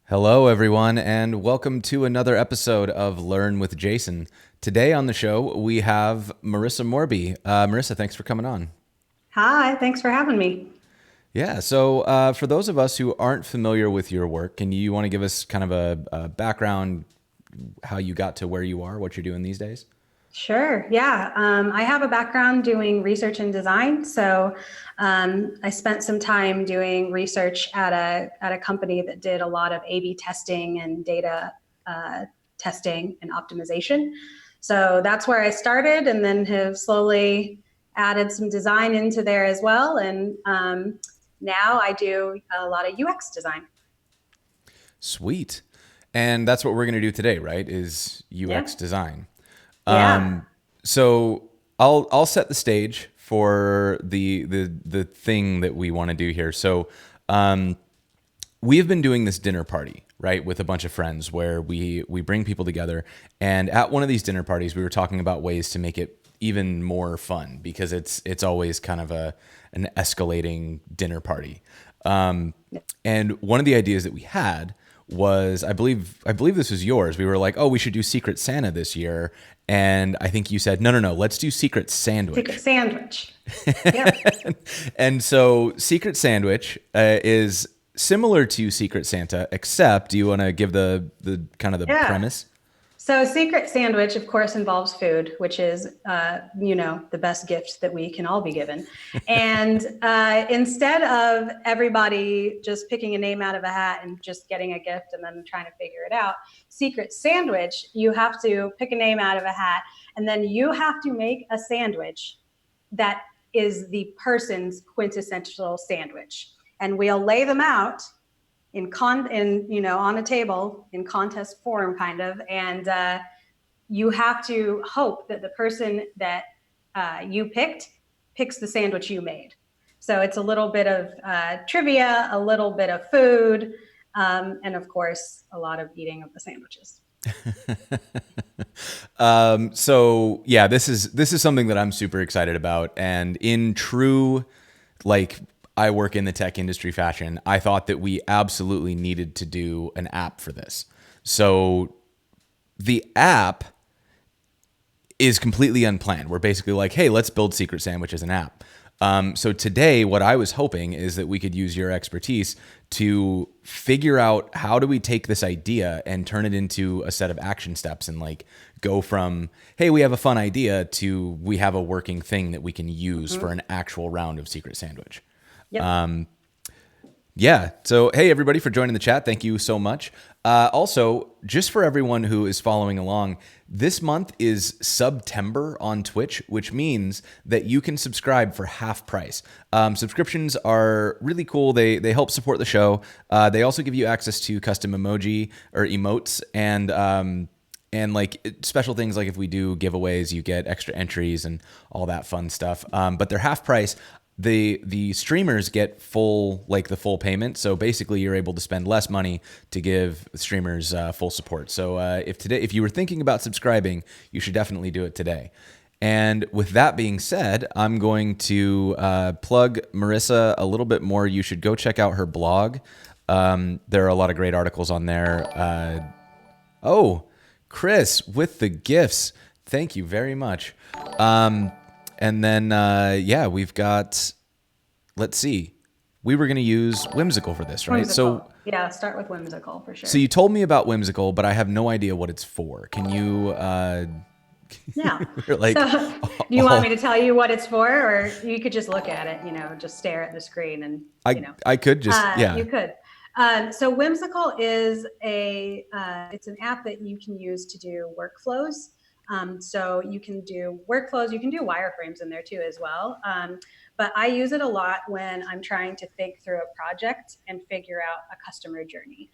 Hello, everyone, and welcome to another episode of Learn with Jason. Today on the show, we have Marisa Morby. Marisa, thanks for coming on. Hi, thanks for having me. Yeah, so for those of us who aren't familiar with your work, can you want to give us kind of a background, how you got to where you are, what you're doing these days? Sure. Yeah. I have a background doing research and design. I spent some time doing research at a company that did a lot of A/B testing and data testing and optimization. So that's where I started, and then have slowly added some design into there as well. And now I do a lot of UX design. Sweet. And that's what we're going to do today, right? Is Yeah. UX design. Yeah. So I'll set the stage for the thing that we want to do here. So we have been doing this dinner party, right, with a bunch of friends where we bring people together. And at one of these dinner parties, we were talking about ways to make it even more fun because it's always kind of an escalating dinner party. And one of the ideas that we had was I believe this was yours. We were like, oh, we should do Secret Santa this year, and I think you said no, let's do Secret Secret Sandwich. sandwich. Yep. And so Secret Sandwich is similar to Secret Santa, except do you want to give the kind of the Yeah. premise? So, secret sandwich, of course, involves food, which is, the best gift that we can all be given. And instead of everybody just picking a name out of a hat and just getting a gift and then trying to figure it out, secret sandwich, you have to pick a name out of a hat and then you have to make a sandwich that is the person's quintessential sandwich. And we'll lay them out on a table in contest form kind of, and you have to hope that the person that you picked picks the sandwich you made. So it's a little bit of trivia, a little bit of food, and of course a lot of eating of the sandwiches. So yeah, this is something that I'm super excited about, and in true, like, I work in the tech industry fashion, I thought that we absolutely needed to do an app for this. So the app is completely unplanned. We're basically like, hey, let's build Secret Sandwich as an app. So today, what I was hoping is that we could use your expertise to figure out how do we take this idea and turn it into a set of action steps and like go from, hey, we have a fun idea to we have a working thing that we can use for Mm-hmm. an actual round of Secret Sandwich. Yep. Yeah. So, hey, everybody, for joining the chat. Thank you so much. Also, just for everyone who is following along, this month is September on Twitch, which means that you can subscribe for half price. Subscriptions are really cool. They help support the show. They also give you access to custom emoji or emotes and like special things like if we do giveaways, you get extra entries and all that fun stuff. But they're half price. The streamers get the full payment. So basically, you're able to spend less money to give streamers full support. So if you were thinking about subscribing, you should definitely do it today. And with that being said, I'm going to plug Marisa a little bit more. You should go check out her blog. There are a lot of great articles on there. Oh, Chris with the gifts. Thank you very much. And then, yeah, we've got, let's see, we were going to use whimsical for this, right? So, Whimsical. Yeah, start with whimsical for so sure. you told me about whimsical, but I have no idea what it's for. Can you, Yeah. like, So, do you want me to all, tell you what it's for, or you could just look at it, just stare at the screen and, I, I could just, you yeah. could. So Whimsical is it's an app that you can use to do workflows. So you can do workflows, you can do wireframes in there too as well. But I use it a lot when I'm trying to think through a project and figure out a customer journey.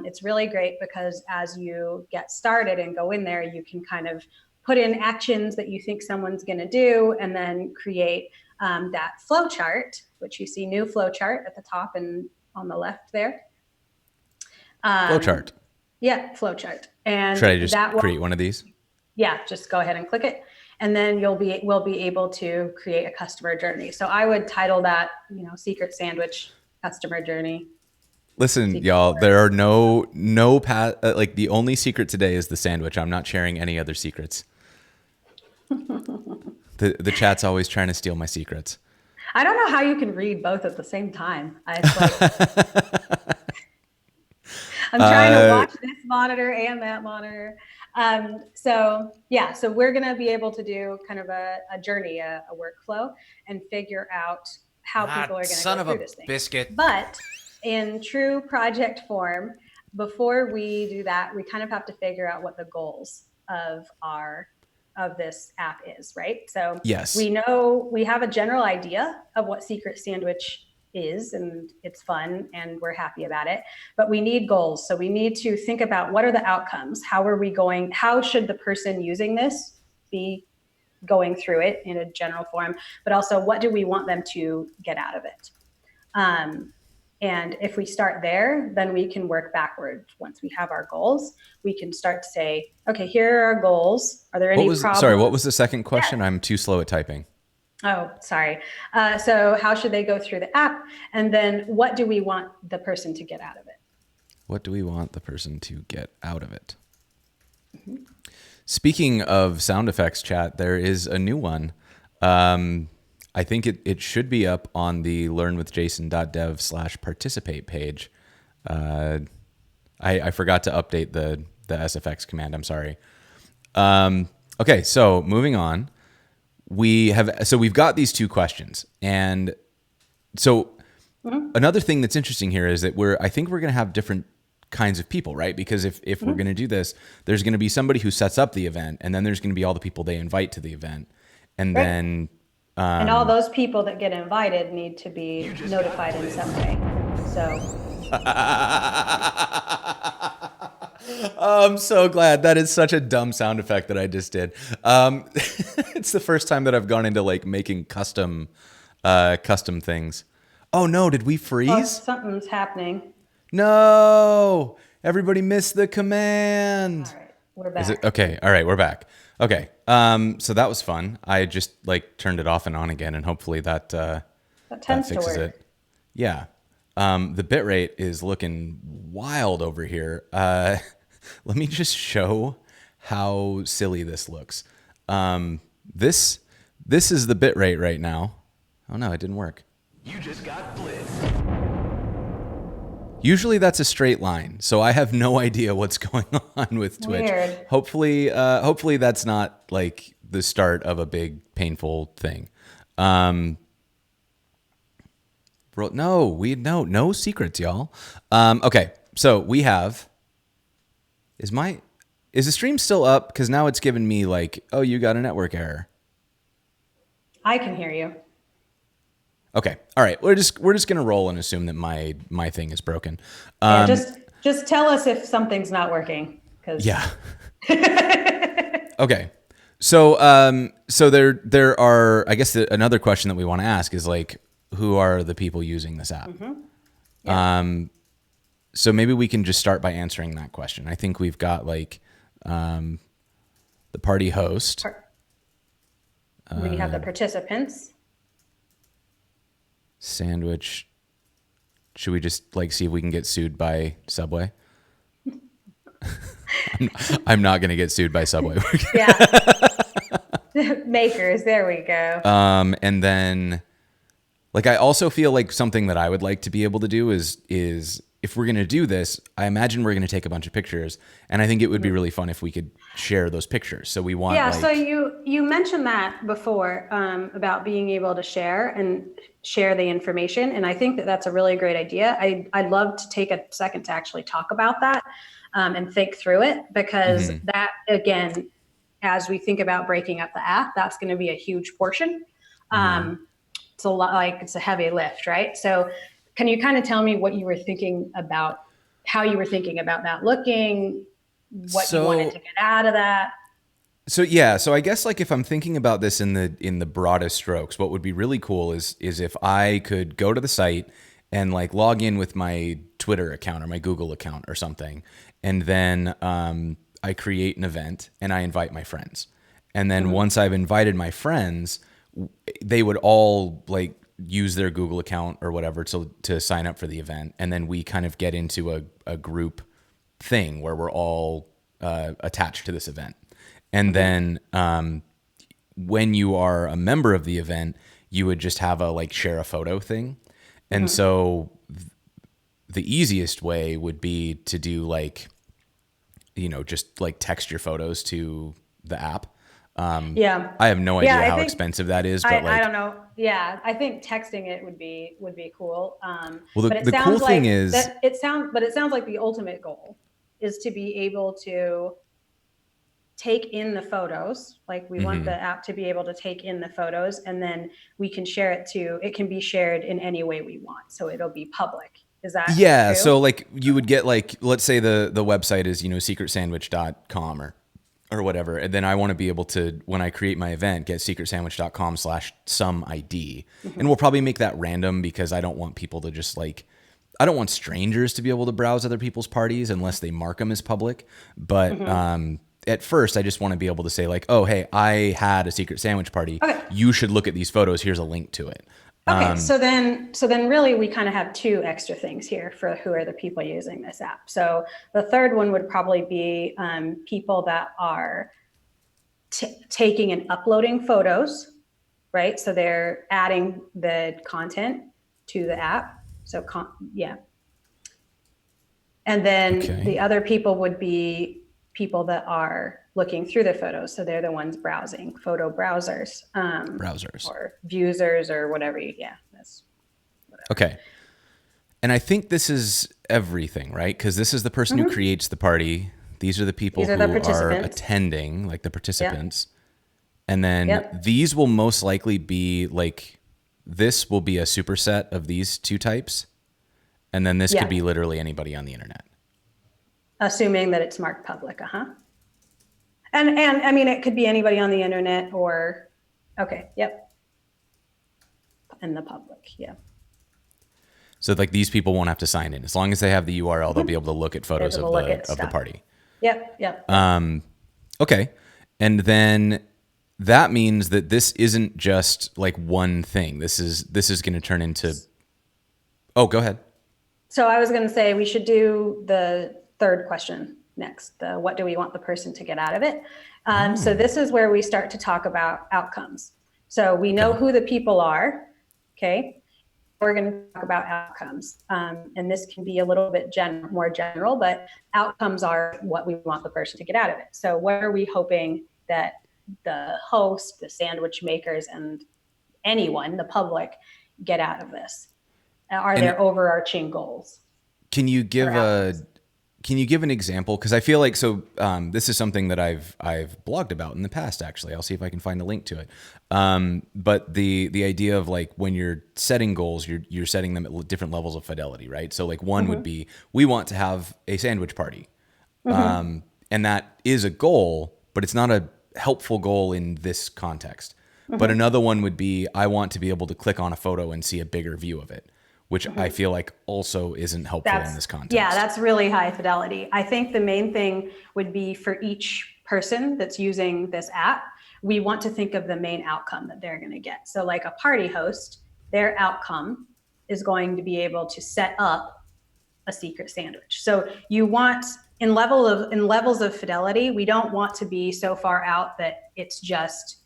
It's really great because as you get started and go in there, you can kind of put in actions that you think someone's going to do and then create that flow chart, which you see new flow chart at the top and on the left there. Um, Flowchart. yeah, flow chart. Should And I just that create will, one of these? yeah, just go ahead and click it. And then we'll be able to create a customer journey. So I would title that, Secret Sandwich Customer Journey. Listen, secret y'all, word. there are like the only secret today is the sandwich. I'm not sharing any other secrets. The chat's always trying to steal my secrets. I don't know how you can read both at the same time. It's like I'm trying to Uh, watch this monitor and that monitor. So yeah, so we're going to be able to do kind of a journey, a workflow, and figure out how Ah, people are going to son go of through a this thing. biscuit. But in true project form, before we do that, we kind of have to figure out what the goals of this app is, right? So yes. we know we have a general idea of what Secret Sandwich is, and it's fun and we're happy about it, but we need goals. So we need to think about what are the outcomes? How should the person using this be going through it in a general form, but also what do we want them to get out of it? And if we start there, then we can work backwards. Once we have our goals, we can start to say, okay, here are our goals. Are there any What was problems? the second question? Yeah. I'm too slow at typing. Oh, sorry. So how should they go through the app? And then what do we want the person to get out of it? What do we want the person to get out of it? Mm-hmm. Speaking of sound effects, chat, there is a new one. I think it should be up on the learnwithjason.dev/participate page. I forgot to update the SFX command. I'm sorry. Okay, so moving on. We've got these two questions, and so another thing that's interesting here is that I think we're going to have different kinds of people, right? Because if we're going to do this, there's going to be somebody who sets up the event, and then there's going to be all the people they invite to the event, and Right. then and all those people that get invited need to be notified in some way. So I'm so glad. That is such a dumb sound effect that I just did. It's the first time that I've gone into like making custom things. Oh no, did we freeze? something's happening. No, everybody missed the command. All right, we're back. Is it okay? All right, we're back. Okay. So that was fun. I just like turned it off and on again, and hopefully that tends to fixes work. it. Yeah. The bitrate is looking wild over here. Let me just show how silly this looks. This is the bitrate right now. Oh no, it didn't work. You just got blitzed. Usually that's a straight line, so I have no idea what's going on with Twitch. Weird. Hopefully that's not like the start of a big painful thing. No secrets, y'all. Okay, so we have. Is the stream still up? Because now it's giving me like, oh, you got a network error. I can hear you. Okay, all right. We're just gonna roll and assume that my thing is broken. Yeah, just tell us if something's not working. Yeah. Okay. So there are, I guess another question that we want to ask is like, who are the people using this app? Mm-hmm. Yeah. So maybe we can just start by answering that question. I think we've got like the party host. We have the participants. Sandwich. Should we just like see if we can get sued by Subway? I'm not going to get sued by Subway. Yeah. Makers. There we go. And then, like, I also feel like something that I would like to be able to do is if we're going to do this, I imagine we're going to take a bunch of pictures, and I think it would be really fun if we could share those pictures. So we want, yeah. like, So you mentioned that before about being able to share the information, and I think that that's a really great idea. I'd love to take a second to actually talk about that and think through it, because that, again, as we think about breaking up the app, that's going to be a huge portion. It's a lot, like it's a heavy lift, right? So can you kind of tell me what you were thinking about, how you were thinking about that looking, what you wanted to get out of that? So yeah, so I guess like if I'm thinking about this in the broadest strokes, what would be really cool is if I could go to the site and like log in with my Twitter account or my Google account or something, and then I create an event and I invite my friends. And then once I've invited my friends, they would all like use their Google account or whatever to sign up for the event. And then we kind of get into a group thing where we're all attached to this event. And then when you are a member of the event, you would just have a like share a photo thing. And so the easiest way would be to do like, just like text your photos to the app. Yeah. I have no idea I how think expensive that is, but I don't know. Yeah, I think texting it would be cool. well, But it the cool sounds like thing is, it sounds like the ultimate goal is to be able to take in the photos. Like we want the app to be able to take in the photos, and then we can share it to. It can be shared in any way we want, so it'll be public. Is that yeah. true? So like you would get like, let's say the website is, secretsandwich.com or whatever. And then I want to be able to, when I create my event, get secretsandwich.com/some ID. And we'll probably make that random because I don't want people to just like, I don't want strangers to be able to browse other people's parties unless they mark them as public. But at first, I just want to be able to say like, oh, hey, I had a secret sandwich party. Okay. You should look at these photos. Here's a link to it. Okay, so then really we kind of have two extra things here for who are the people using this app. So the third one would probably be people that are taking and uploading photos, right? So they're adding the content to the app. So and then the other people would be people that are looking through the photos. So they're the ones browsing, photo browsers. Or viewsers or whatever. That's whatever. Okay. And I think this is everything, right? Because this is the person who creates the party. These are the people who are attending, like the participants. Yep. And then these will most likely be like, this will be a superset of these two types. And then this could be literally anybody on the internet. Assuming that it's marked public, And I mean, it could be anybody on the internet or, in the public, So like these people won't have to sign in. As long as they have the URL, they'll be able to look at photos of the party. Yep. Okay. And then that means that this isn't just like one thing. This is going to turn into, oh, go ahead. So I was going to say we should do the third question next. What do we want the person to get out of it? So this is where we start to talk about outcomes. So we know who the people are. Okay. We're going to talk about outcomes. And this can be a little bit more general, but outcomes are what we want the person to get out of it. So what are we hoping that the host, the sandwich makers, and anyone, the public, get out of this? Are there overarching goals? Can you give an example? Because I feel like this is something that I've blogged about in the past. Actually, I'll see if I can find a link to it. But the idea of like when you're setting goals, you're setting them at different levels of fidelity, right? So like one would be, we want to have a sandwich party, and that is a goal, but it's not a helpful goal in this context. But another one would be, I want to be able to click on a photo and see a bigger view of it, which I feel like also isn't helpful in this context. Yeah, that's really high fidelity. I think the main thing would be for each person that's using this app, we want to think of the main outcome that they're going to get. So like a party host, their outcome is going to be able to set up a secret sandwich. So you want, in levels of fidelity, we don't want to be so far out that it's just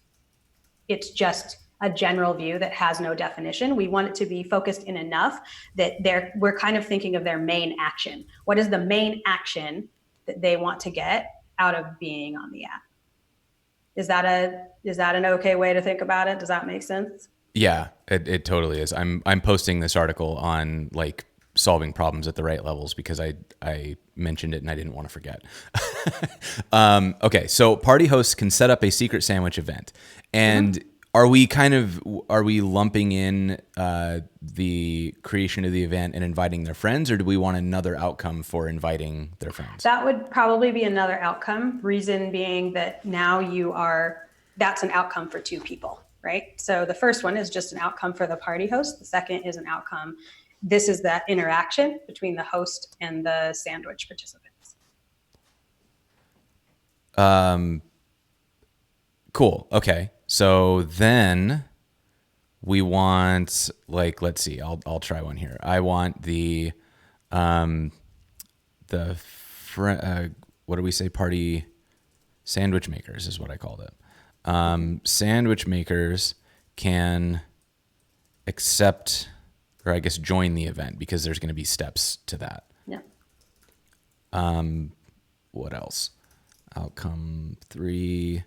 a general view that has no definition. We want it to be focused in enough that we're kind of thinking of their main action. What is the main action that they want to get out of being on the app? Is that an okay way to think about it? Does that make sense? Yeah, it totally is. I'm posting this article on like solving problems at the right levels because I mentioned it and I didn't want to forget. Okay, so party hosts can set up a secret sandwich event, and are we lumping in the creation of the event and inviting their friends, or do we want another outcome for inviting their friends? That would probably be another outcome. Reason being that now that's an outcome for two people, right? So the first one is just an outcome for the party host. The second is an outcome. This is that interaction between the host and the sandwich participants. Cool. Okay. So then we want, like, let's see, I'll try one here. I want what do we say? Party sandwich makers is what I called it. Sandwich makers can accept, or I guess join the event, because there's going to be steps to that. Yeah. What else? Outcome 3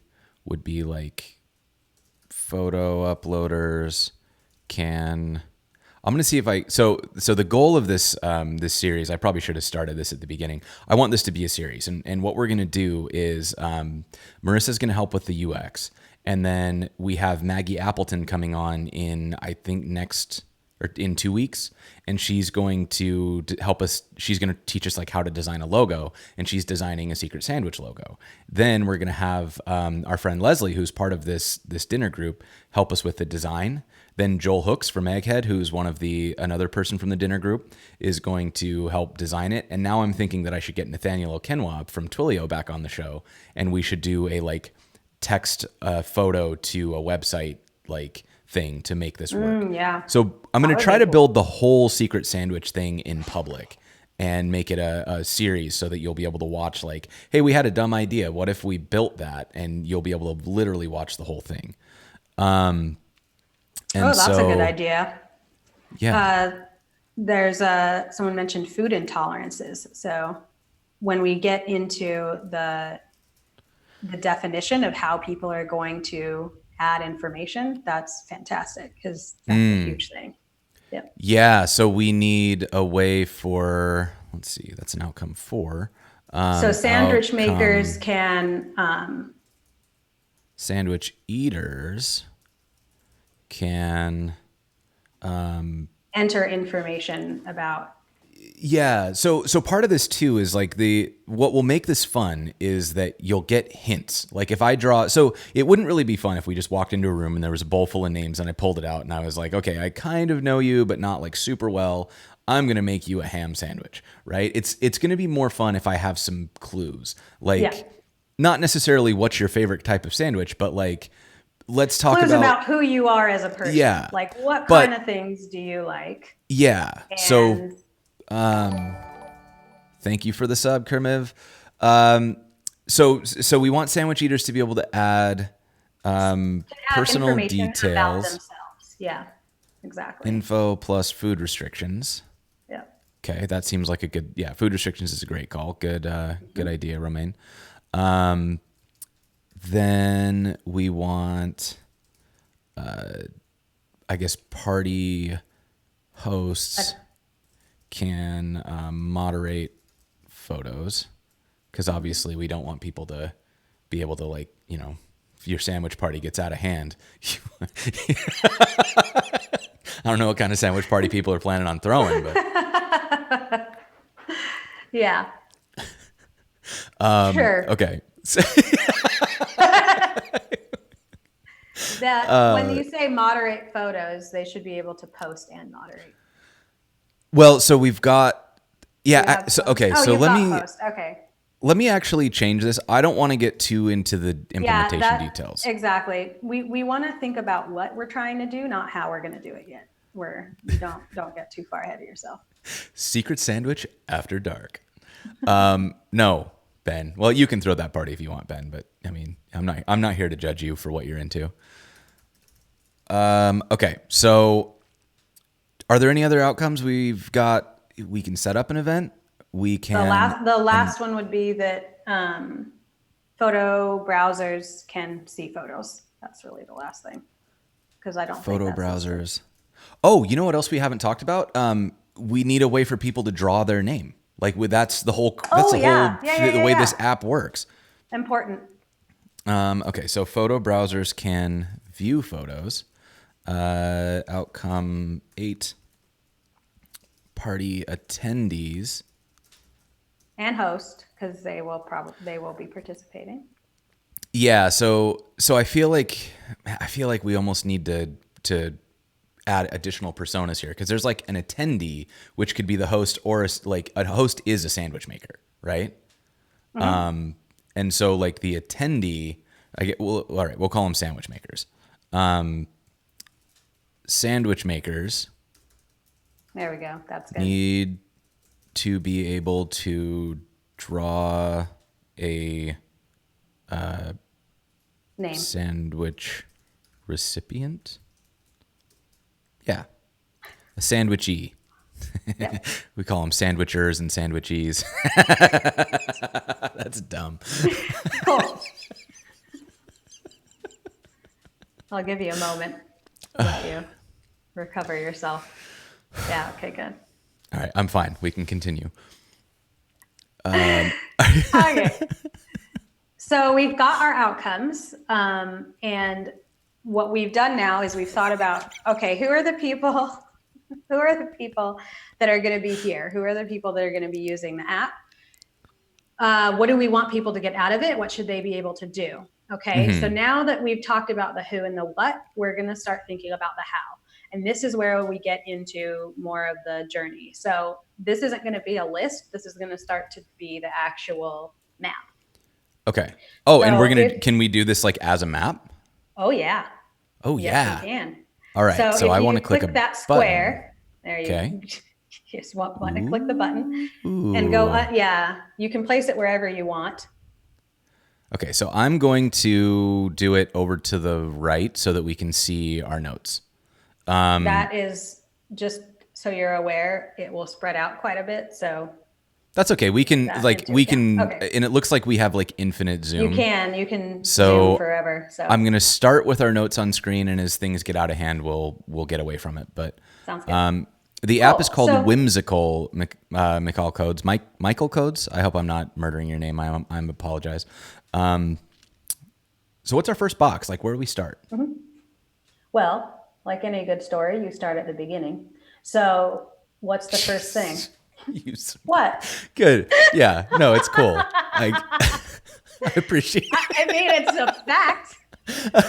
would be like photo uploaders can. I'm going to see if so the goal of this this series, I probably should have started this at the beginning. I want this to be a series, and what we're going to do is Marissa's going to help with the UX, and then we have Maggie Appleton coming on in, I think, in 2 weeks, and she's going to help us. She's going to teach us like how to design a logo, and she's designing a secret sandwich logo. Then we're going to have our friend Leslie, who's part of this dinner group, help us with the design. Then Joel Hooks from Egghead, who's another person from the dinner group, is going to help design it. And now I'm thinking that I should get Nathaniel Okenwa from Twilio back on the show, and we should do a like text photo to a website like thing to make this work. Yeah. So I'm going to try to build the whole secret sandwich thing in public and make it a series so that you'll be able to watch like, hey, we had a dumb idea. What if we built that? And you'll be able to literally watch the whole thing. That's a good idea. Yeah. There's someone mentioned food intolerances. So when we get into the definition of how people are going to add information, that's fantastic, because that's a huge thing. Yep. Yeah. So we need a way for, let's see, that's an outcome 4. So sandwich makers can, sandwich eaters can enter information about. Yeah. So part of this too is like what will make this fun is that you'll get hints. Like if I draw, so it wouldn't really be fun if we just walked into a room and there was a bowl full of names and I pulled it out and I was like, okay, I kind of know you, but not like super well. I'm going to make you a ham sandwich, right? It's going to be more fun if I have some clues, like not necessarily what's your favorite type of sandwich, but like, let's talk clues about who you are as a person. Yeah. Like what kind of things do you like? Yeah. And so, thank you for the sub, Kermiv. So we want sandwich eaters to be able to add personal details about themselves. Yeah, exactly. Info plus food restrictions. Yeah. Okay, that seems like a good. Yeah, food restrictions is a great call. Good, good idea, Romaine. Then we want, I guess, party hosts can moderate photos, because obviously we don't want people to be able to, like, you know, if your sandwich party gets out of hand. I don't know what kind of sandwich party people are planning on throwing, but yeah. Sure. Okay. That when you say moderate photos, they should be able to post and moderate. Well, so we've got, let me actually change this. I don't want to get too into the implementation details. Exactly. We want to think about what we're trying to do, not how we're going to do it yet. You don't get too far ahead of yourself. Secret sandwich after dark. No, Ben. Well, you can throw that party if you want, Ben, but I mean, I'm not here to judge you for what you're into. Okay. So are there any other outcomes we've got? We can set up an event. We can. The last one would be that photo browsers can see photos. That's really the last thing, because I don't photo think that's browsers. Oh, you know what else we haven't talked about? We need a way for people to draw their name. Like that's the whole. The way this app works. Important. Okay, so photo browsers can view photos. Outcome 8. Party attendees and host, because they will be participating. Yeah, so I feel like we almost need to add additional personas here, because there's like an attendee, which could be the host, or like a host is a sandwich maker, right? Mm-hmm. And so like the attendee, all right, we'll call them sandwich makers. sandwich makers There we go. That's good. need to be able to draw a Name. sandwich recipient. Yeah, a sandwichy. Yep. We call them sandwichers and sandwichies. That's dumb. Cool. I'll give you a moment to let you recover yourself. Yeah, okay, good. All right, I'm fine. We can continue. Okay. So we've got our outcomes, and what we've done now is we've thought about, okay, who are the people that are going to be here? Who are the people that are going to be using the app? What do we want people to get out of it? What should they be able to do? Okay, so now that we've talked about the who and the what, we're going to start thinking about the how. And this is where we get into more of the journey. So this isn't going to be a list. This is going to start to be the actual map. Okay. Oh, and So we're going to, can we do this like as a map? Oh, yeah. Oh, Yes, yeah. we can. All right. So if I you want to click a that square. button. There you Okay. just want button, click the button Ooh. and go. Yeah, you can place it wherever you want. Okay. So I'm going to do it over to the right so that we can see our notes. That is just so you're aware, it will spread out quite a bit. So That's okay. We can Okay. and it looks like we have like infinite zoom. you can So zoom forever. So I'm going to start with our notes on screen, and as things get out of hand, we'll get away from it. But sounds good. the app is called So- Whimsical McNichol Codes. Michael Codes. I hope I'm not murdering your name. I apologize. So what's our first box? Like, where do we start? Well, like any good story, you start at the beginning. So what's the first thing? What? Good. Yeah. No, it's cool. I appreciate it. I mean, it's a fact.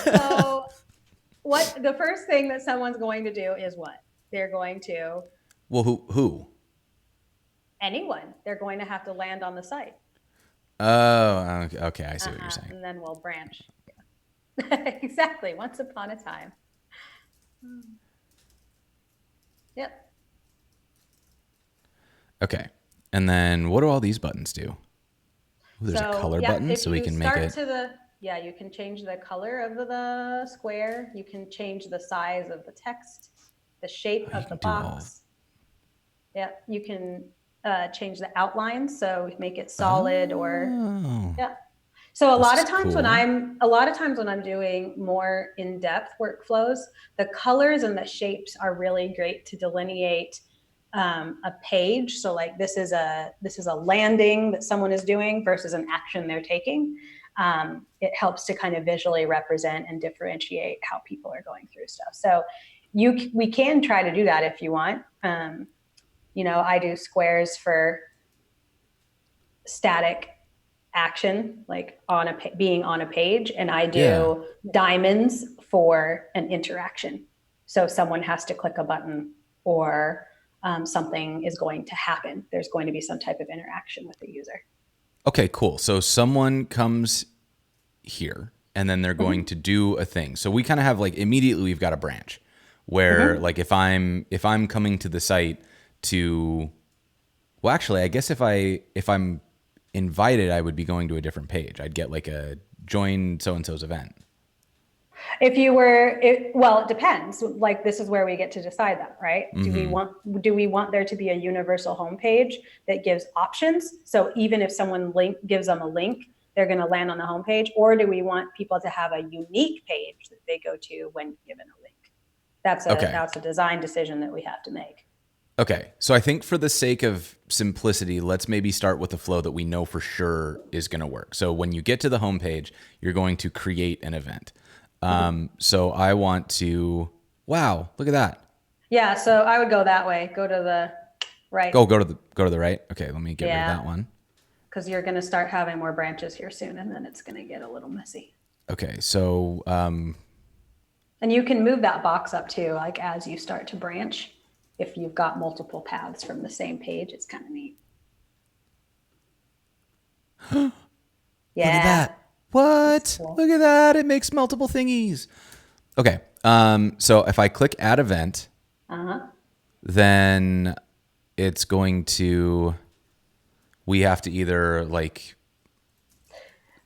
So what the first thing that someone's going to do is what? They're going to, Well, who? anyone, they're going to have to land on the site. Oh, okay. I see what you're saying. And then we'll branch. Exactly. Once upon a time. Yep. Okay. And then what do all these buttons do? Ooh, there's a color button, if so we you can make start it. you can change the color of the square. You can change the size of the text, the shape of the can do all. box. Yep. You can change the outline, so make it solid or yeah. So a lot of times when I'm doing more in-depth workflows, the colors and the shapes are really great to delineate a page. So like this is a landing that someone is doing versus an action they're taking. It helps to kind of visually represent and differentiate how people are going through stuff. So we can try to do that if you want. I do squares for static action, like being on a page, and I do diamonds for an interaction. So someone has to click a button or something is going to happen. There's going to be some type of interaction with the user. Okay, cool. So someone comes here and then they're going to do a thing. So we kind of have like immediately we've got a branch where like if I'm coming to the site to, well, actually, I guess if I'm invited, I would be going to a different page. I'd get like a join so-and-so's event. If you were, well, it depends. Like this is where we get to decide that, right? Do we want there to be a universal homepage that gives options? So even if someone gives them a link, they're going to land on the homepage, or do we want people to have a unique page that they go to when given a link? That's a design decision that we have to make. Okay, so I think for the sake of simplicity, let's maybe start with a flow that we know for sure is going to work. So when you get to the homepage, you're going to create an event. So I want to, wow, look at that. Yeah, so I would go that way. Go to the right. Go to the right. Okay, let me get rid of that one. Because you're going to start having more branches here soon, and then it's going to get a little messy. Okay, so and you can move that box up too, like as you start to branch. If you've got multiple paths from the same page, it's kind of neat. Yeah. Look at that. What? Cool. Look at that. It makes multiple thingies. Okay. So if I click add event, Uh-huh. then it's going to, we have to either like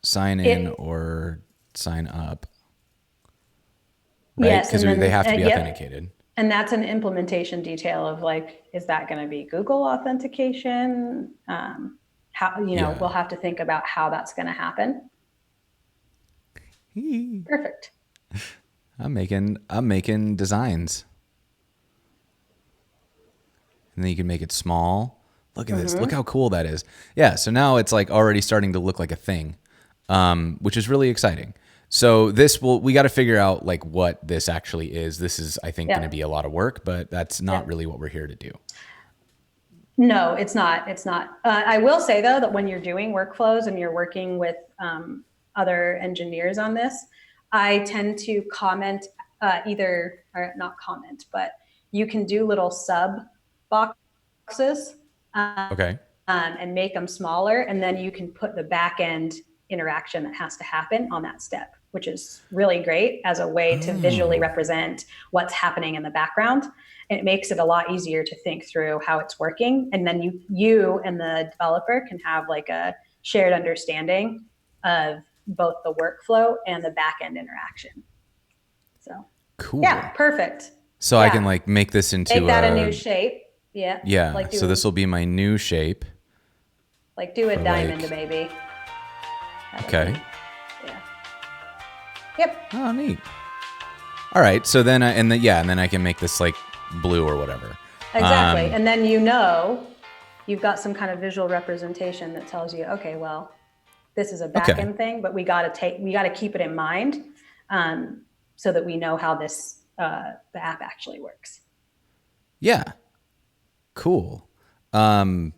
sign in or sign up, right? Yes, Because and then they have to be yep. authenticated. And that's an implementation detail of like, is that going to be Google authentication? How, Yeah. we'll have to think about how that's going to happen. Perfect. I'm making designs. And then you can make it small. Look at this. Look how cool that is. Yeah. So now it's like already starting to look like a thing, which is really exciting. So we got to figure out like what this actually is. This is, I think, Yeah. going to be a lot of work, but that's not Yeah. really what we're here to do. No, it's not. It's not. I will say though that when you're doing workflows and you're working with other engineers on this, I tend to comment either, or not comment, but you can do little sub boxes Okay. and make them smaller, and then you can put the back end interaction that has to happen on that step, which is really great as a way to visually represent what's happening in the background. It makes it a lot easier to think through how it's working, and then you and the developer can have like a shared understanding of both the workflow and the back end interaction. So Cool. yeah, perfect. So I can like make this into make that a new shape. Yeah. Yeah. Like So this will be my new shape. Like do a for, diamond, like- maybe. Okay. Yeah. Yep. Oh, neat. All right. So then, and then I can make this like blue or whatever. Exactly. And then you've got some kind of visual representation that tells you, okay, well, this is a back end thing, but we got to keep it in mind so that we know how this the app actually works. Yeah. Cool. So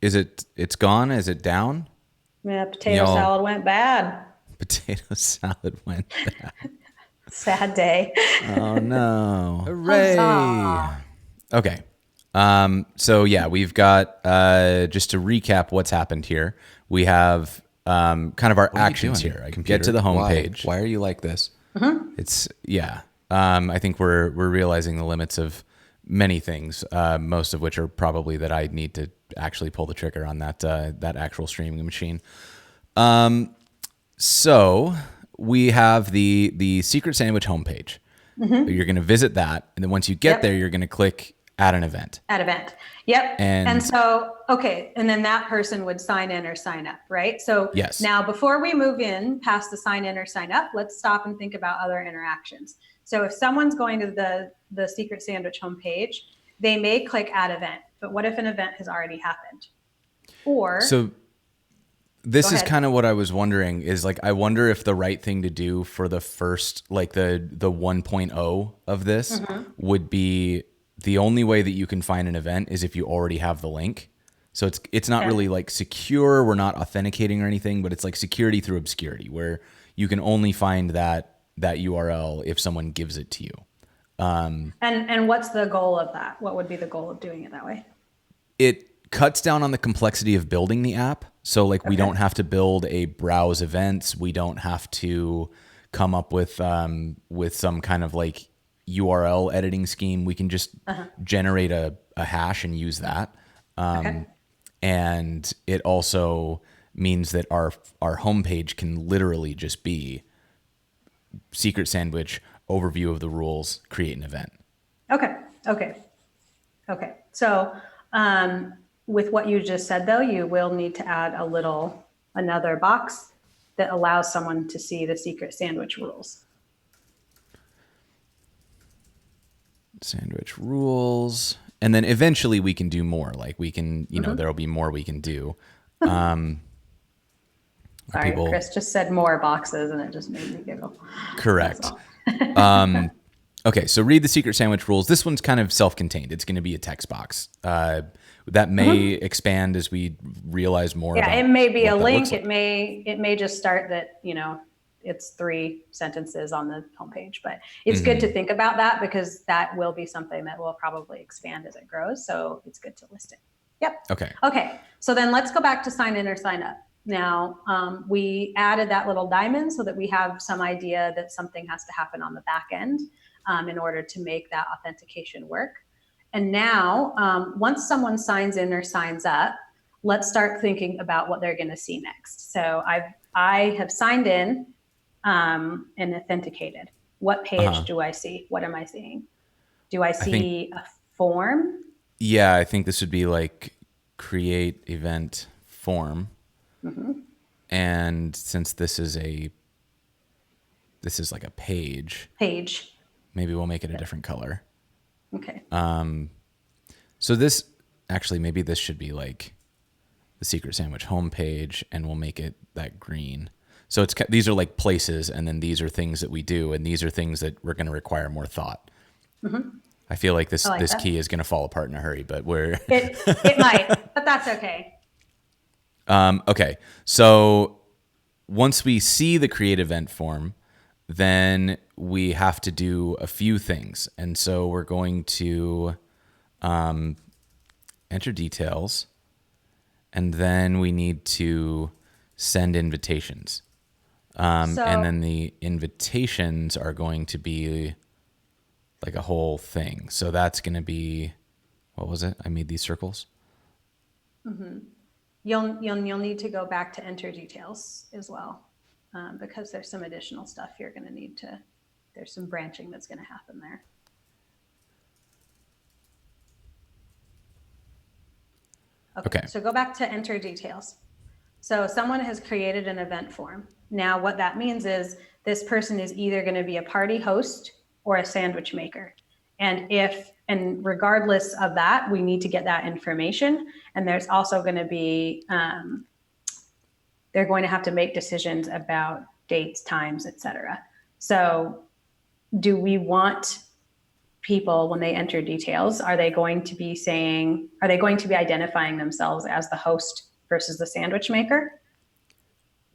it's gone? Is it down? Yeah, potato salad went bad. Potato salad went bad. Sad day. Oh no. Hooray. Huzzah. Okay. So yeah, we've got, just to recap what's happened here. We have, kind of our actions here. I can get to the home page. Why are you like this? It's yeah. I think we're realizing the limits of many things, most of which are probably that I need to actually pull the trigger on that actual streaming machine. So we have the Secret Sandwich homepage. You're going to visit that, and then once you get there, you're going to click add an event. Add event. Yep. And so, okay. And then that person would sign in or sign up, right? So yes. Now before we move in past the sign in or sign up, let's stop and think about other interactions. So if someone's going to the Secret Sandwich homepage, they may click add event, but what if an event has already happened? Or so this is kind of what I was wondering is like, I wonder if the right thing to do for the first, like the 1.0 of this would be the only way that you can find an event is if you already have the link. So it's not really like secure. We're not authenticating or anything, but it's like security through obscurity where you can only find that URL if someone gives it to you. And what's the goal of that? What would be the goal of doing it that way? It cuts down on the complexity of building the app. So like we don't have to build a browse events. We don't have to come up with some kind of like URL editing scheme. We can just generate a hash and use that. And it also means that our homepage can literally just be Secret Sandwich, overview of the rules, create an event. Okay. So with what you just said, though, you will need to add another box that allows someone to see the Secret Sandwich rules. Sandwich rules. And then eventually we can do more. Like we can, there'll be more we can do. Sorry, Chris just said more boxes and it just made me giggle. Correct. Okay, so read the Secret Sandwich rules. This one's kind of self-contained. It's going to be a text box. That may expand as we realize more. Yeah, about it may be a link. Like. It may just start that, it's 3 sentences on the homepage, but it's good to think about that because that will be something that will probably expand as it grows. So it's good to list it. Yep. Okay. Okay. So then let's go back to sign in or sign up. Now, we added that little diamond so that we have some idea that something has to happen on the back end in order to make that authentication work. And now, once someone signs in or signs up, let's start thinking about what they're going to see next. So I have signed in and authenticated. What page do I see? What am I seeing? Do I I think, see a form? yeah, I think this would be like create event form. And since this is like a page, Page. maybe we'll make it a different color. Okay. So this actually, maybe this should be like the secret sandwich homepage, and we'll make it that green. So these are like places, and then these are things that we do, and these are things that we're going to require more thought. I feel like this key is going to fall apart in a hurry, but it might, but that's okay. Okay. So once we see the create event form, then we have to do a few things, and so we're going to enter details, and then we need to send invitations. And then the invitations are going to be like a whole thing. So that's going to be, what was it? I made these circles. You'll need to go back to enter details as well, because there's some additional stuff you're going to need to. There's some branching that's going to happen there. Okay. So go back to enter details. So someone has created an event form. Now what that means is this person is either going to be a party host or a sandwich maker. And regardless of that, we need to get that information. And there's also going to be, they're going to have to make decisions about dates, times, etc. So do we want people, when they enter details, are they going to be identifying themselves as the host versus the sandwich maker?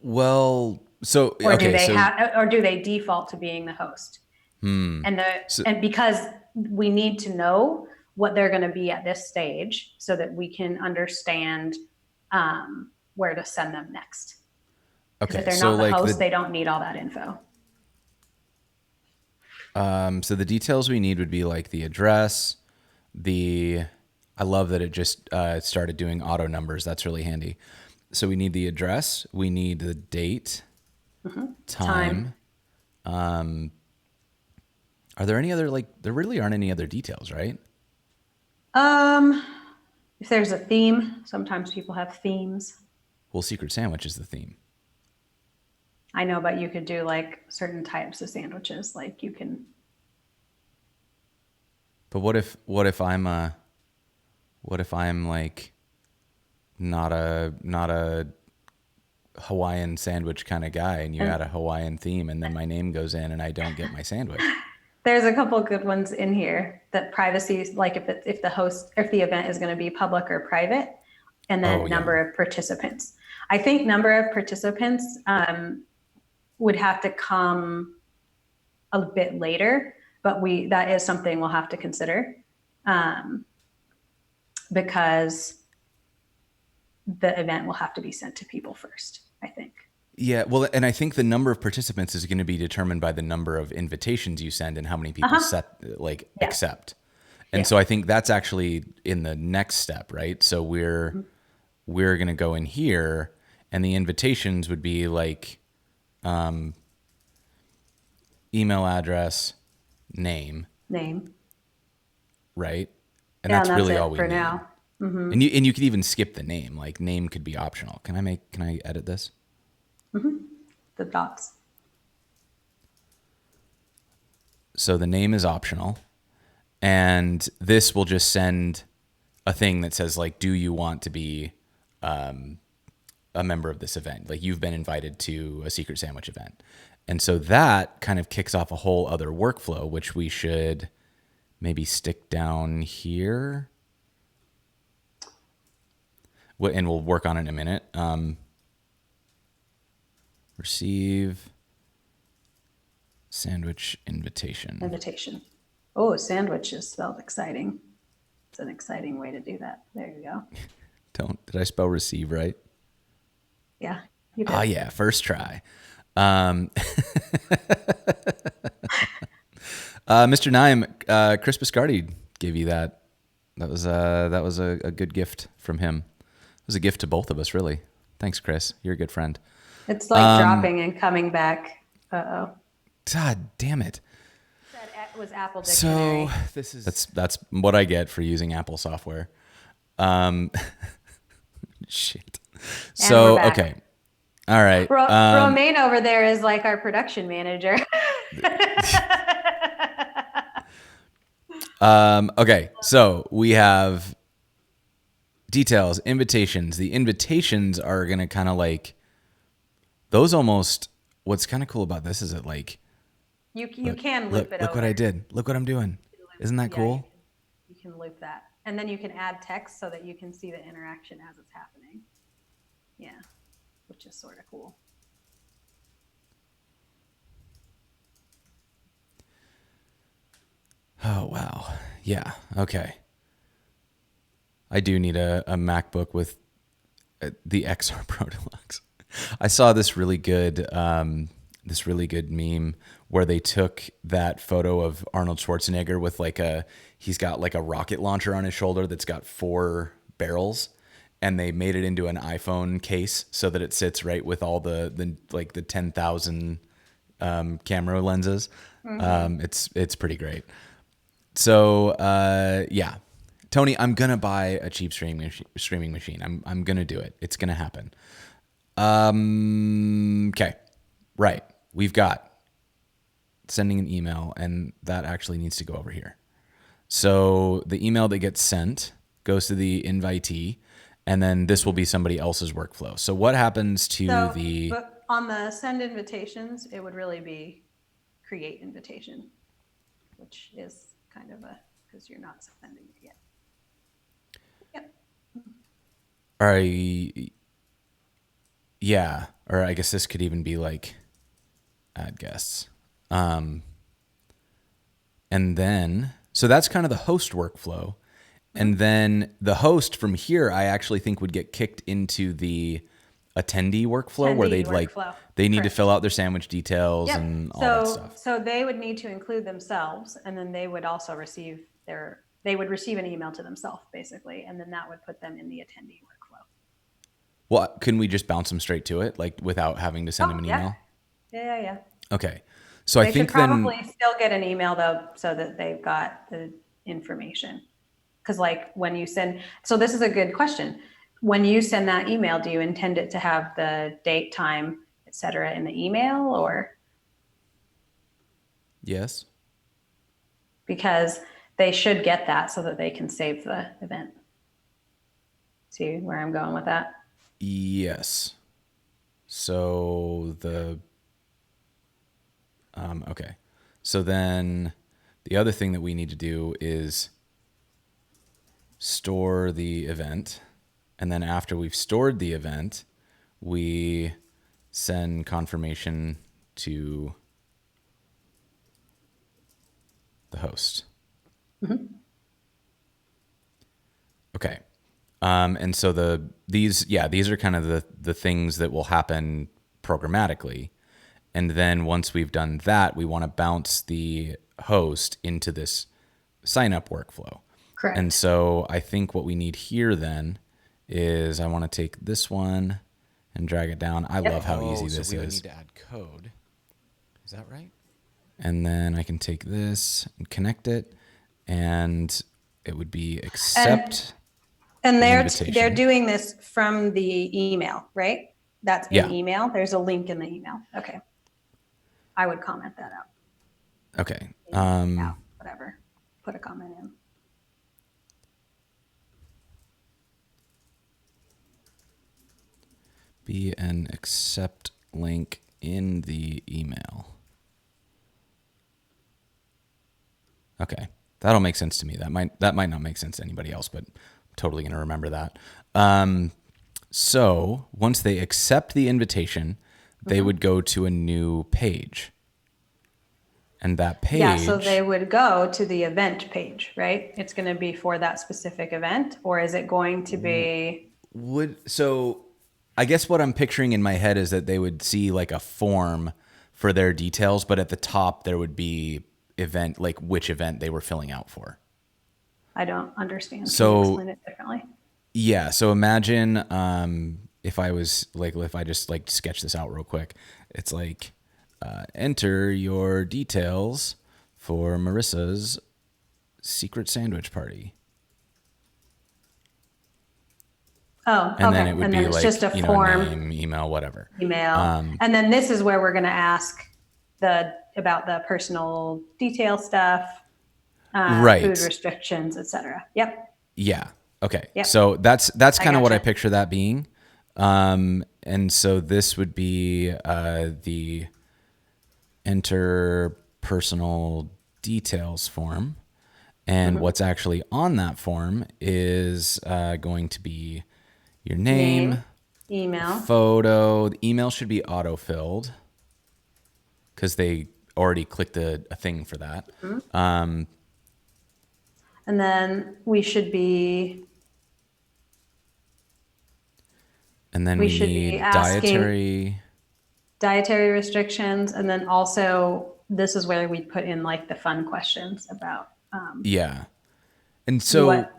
Well, so Or okay, do they default to being the host? And because we need to know what they're going to be at this stage so that we can understand where to send them next. Because if they're not the host, they don't need all that info. So the details we need would be like the address, I love that it just started doing auto numbers. That's really handy. So we need the address, we need the date, time. Are there any other, there really aren't any other details, right? If there's a theme, sometimes people have themes. Well, secret sandwich is the theme. I know, but you could do like certain types of sandwiches. Like you can. But what if I'm like not a Hawaiian sandwich kind of guy, and you add a Hawaiian theme, and then my name goes in, and I don't get my sandwich. There's a couple of good ones in here that privacy, like if the event is going to be public or private, and then number of participants. I think number of participants would have to come a bit later, but that is something we'll have to consider because the event will have to be sent to people first, I think. Yeah, well, and I think the number of participants is going to be determined by the number of invitations you send and how many people accept. And so I think that's actually in the next step, right? So we're going to go in here, and the invitations would be like email address, name, right? And that's really all we need now. Mm-hmm. And you could even skip the name. Like name could be optional. Can I edit this? Mm-hmm. The dots. So the name is optional, and this will just send a thing that says like, do you want to be a member of this event? Like you've been invited to a secret sandwich event. And so that kind of kicks off a whole other workflow, which we should maybe stick down here. And we'll work on it in a minute. Receive sandwich invitation. Oh, sandwich is spelled exciting. It's an exciting way to do that. There you go. Did I spell receive right? Yeah, you Oh did. yeah, first try. Um, Mr. Naim, Chris Biscardi gave you that. That was a good gift from him. It was a gift to both of us, really. Thanks, Chris. You're a good friend. It's like dropping and coming back. Uh-oh. God damn it. Said it was Apple So Dictionary. that's what I get for using Apple software. Shit. And we're So back. okay. All right. Romaine over there is like our production manager. Okay. So we have details, invitations. The invitations are gonna kind of like those almost. What's kind of cool about this is it like you can loop it look over. what I did. Look what I'm doing. Isn't that cool? You can loop that. And then you can add text so that you can see the interaction as it's happening. Yeah, which is sort of cool. Oh, wow. Yeah. Okay. I do need a MacBook with the XR Pro Deluxe. I saw this really good meme where they took that photo of Arnold Schwarzenegger with he's got like a rocket launcher on his shoulder that's got 4 barrels, and they made it into an iPhone case so that it sits right with all the 10,000 camera lenses. It's pretty great. So yeah, Tony, I'm gonna buy a cheap streaming machine. I'm gonna do it. It's gonna happen. Okay, right. We've got sending an email, and that actually needs to go over here. So the email that gets sent goes to the invitee, and then this will be somebody else's workflow. So what happens to But on the send invitations, it would really be create invitation, which is kind of because you're not sending it yet. Yep. All right. Yeah, or I guess this could even be like add guests. And then, so that's kind of the host workflow. And then the host from here, I actually think would get kicked into the attendee workflow where they'd they need to fill out their sandwich details and all that stuff. So they would need to include themselves, and then they would also receive they would receive an email to themselves basically, and then that would put them in the attendee workflow. Well, couldn't we just bounce them straight to it, like without having to send them an email? Yeah. Okay. So I think should probably still get an email though, so that they've got the information. Because like when you send, so this is a good question. When you send that email, do you intend it to have the date, time, et cetera in the email, or? Yes. Because they should get that so that they can save the event. See where I'm going with that? Yes. So okay. So then the other thing that we need to do is store the event. And then after we've stored the event, we send confirmation to the host. Mm-hmm. Okay. And so these are kind of the things that will happen programmatically. And then once we've done that, we want to bounce the host into this sign up workflow. Correct. And so I think what we need here then is I want to take this one and drag it down. I love how easy this is. So we would need to add code. Is that right? And then I can take this and connect it, and it would be accept. And they're doing this from the email, right? That's in email. There's a link in the email. Okay. I would comment that out. Okay. Whatever. Put a comment in. Be an accept link in the email. Okay. That'll make sense to me. That might not make sense to anybody else, but I'm totally going to remember that. So once they accept the invitation, they would go to a new page. And that page... Yeah, so they would go to the event page, right? It's going to be for that specific event, or is it going to be... I guess what I'm picturing in my head is that they would see like a form for their details, but at the top there would be event, like which event they were filling out for. I don't understand. Can you So explain it differently? yeah, so imagine if I was like, if I just like sketch this out real quick, it's like enter your details for Marissa's secret sandwich party. Oh, And then okay. it would And then be it's like, just a you know, form, name, email, whatever. email. And then this is where we're going to ask about the personal detail stuff, food Right. restrictions, etc. Yep. Yeah. Okay. Yep. So that's I kind of what I gotcha. picture that being. And so this would be the enter personal details form. And what's actually on that form is going to be your name, Name, email. photo. The email should be auto-filled because they already clicked a thing for that. And then we should be And then we we should be need asking dietary restrictions, and then also this is where we put in like the fun questions about Yeah. And so what.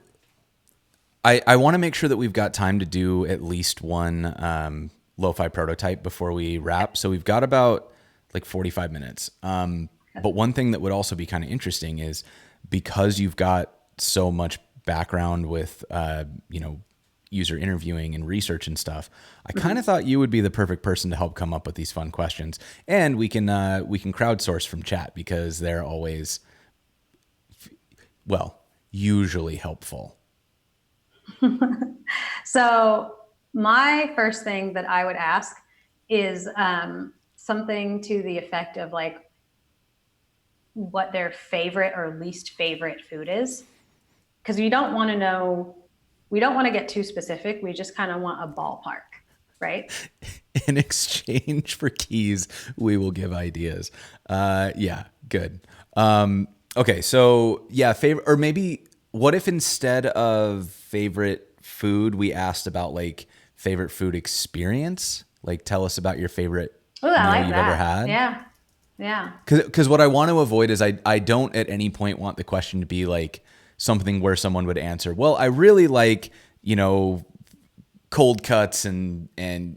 I want to make sure that we've got time to do at least one lo-fi prototype before we wrap. So we've got about like 45 minutes. But one thing that would also be kind of interesting is because you've got so much background with, user interviewing and research and stuff, I kind of thought you would be the perfect person to help come up with these fun questions. And we can crowdsource from chat because they're always, well, usually helpful. So my first thing that I would ask is something to the effect of like what their favorite or least favorite food is, because we don't want to get too specific. We just kind of want a ballpark, right? In exchange for keys, we will give ideas. Yeah, good. Okay, so yeah, favorite, or maybe what if instead of favorite food, we asked about like favorite food experience? Like, tell us about your favorite Oh, I meal like you've ever that. had. Yeah. Yeah. Because what I want to avoid is I don't at any point want the question to be like something where someone would answer, well, I really like, cold cuts and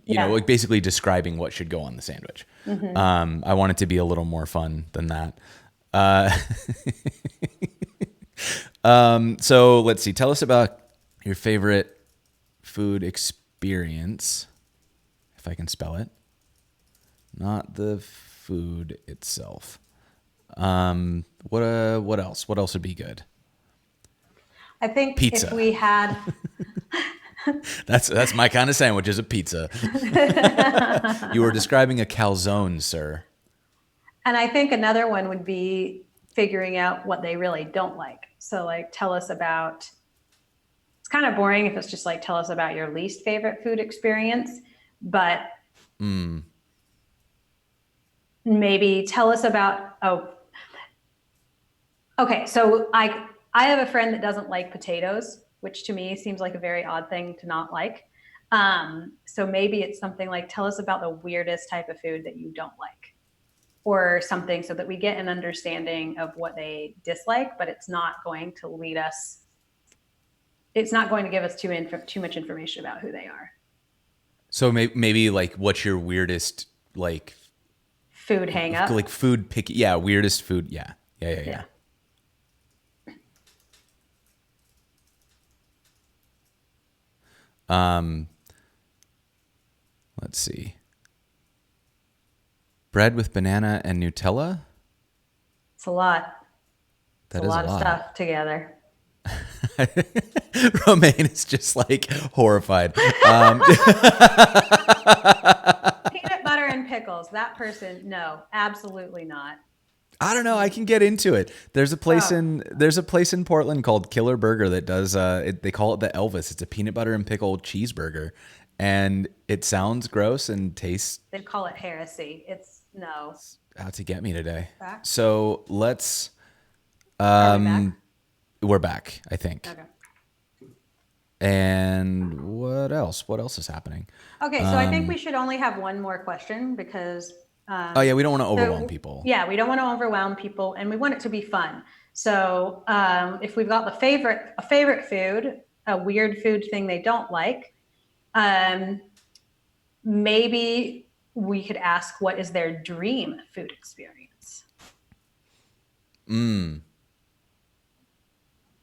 Yeah. like basically describing what should go on the sandwich. I want it to be a little more fun than that. So let's see. Tell us about your favorite food experience, if I can spell it. Not the food itself. What else? What else would be good? I think if Pizza. we had That's my kind of sandwich is a pizza. You were describing a calzone, sir. And I think another one would be figuring out what they really don't like. So like tell us about, it's kind of boring if it's just like tell us about your least favorite food experience, but maybe tell us about, okay, so I have a friend that doesn't like potatoes, which to me seems like a very odd thing to not like. So maybe it's something like tell us about the weirdest type of food that you don't like, or something, so that we get an understanding of what they dislike, but it's not going to lead us. It's not going to give us too much information about who they are. So maybe like what's your weirdest like Food hang up. like food picky? Yeah, weirdest food. Yeah. Let's see. Bread with banana and Nutella. It's a lot. That It's is a lot of stuff together. Romaine is just like horrified. Peanut butter and pickles. That person, no, absolutely not. I don't know. I can get into it. There's a place in Portland called Killer Burger that does. They call it the Elvis. It's a peanut butter and pickle cheeseburger, and it sounds gross and tastes They call it heresy. It's no. out to get me today. Back? So let's. Are we back? We're back. I think. Okay. And what else? What else is happening? Okay, so I think we should only have one more question because. Oh yeah, we don't want to overwhelm people. Yeah, we don't want to overwhelm people, and we want it to be fun. So if we've got a favorite food, a weird food thing they don't like, maybe we could ask what is their dream food experience.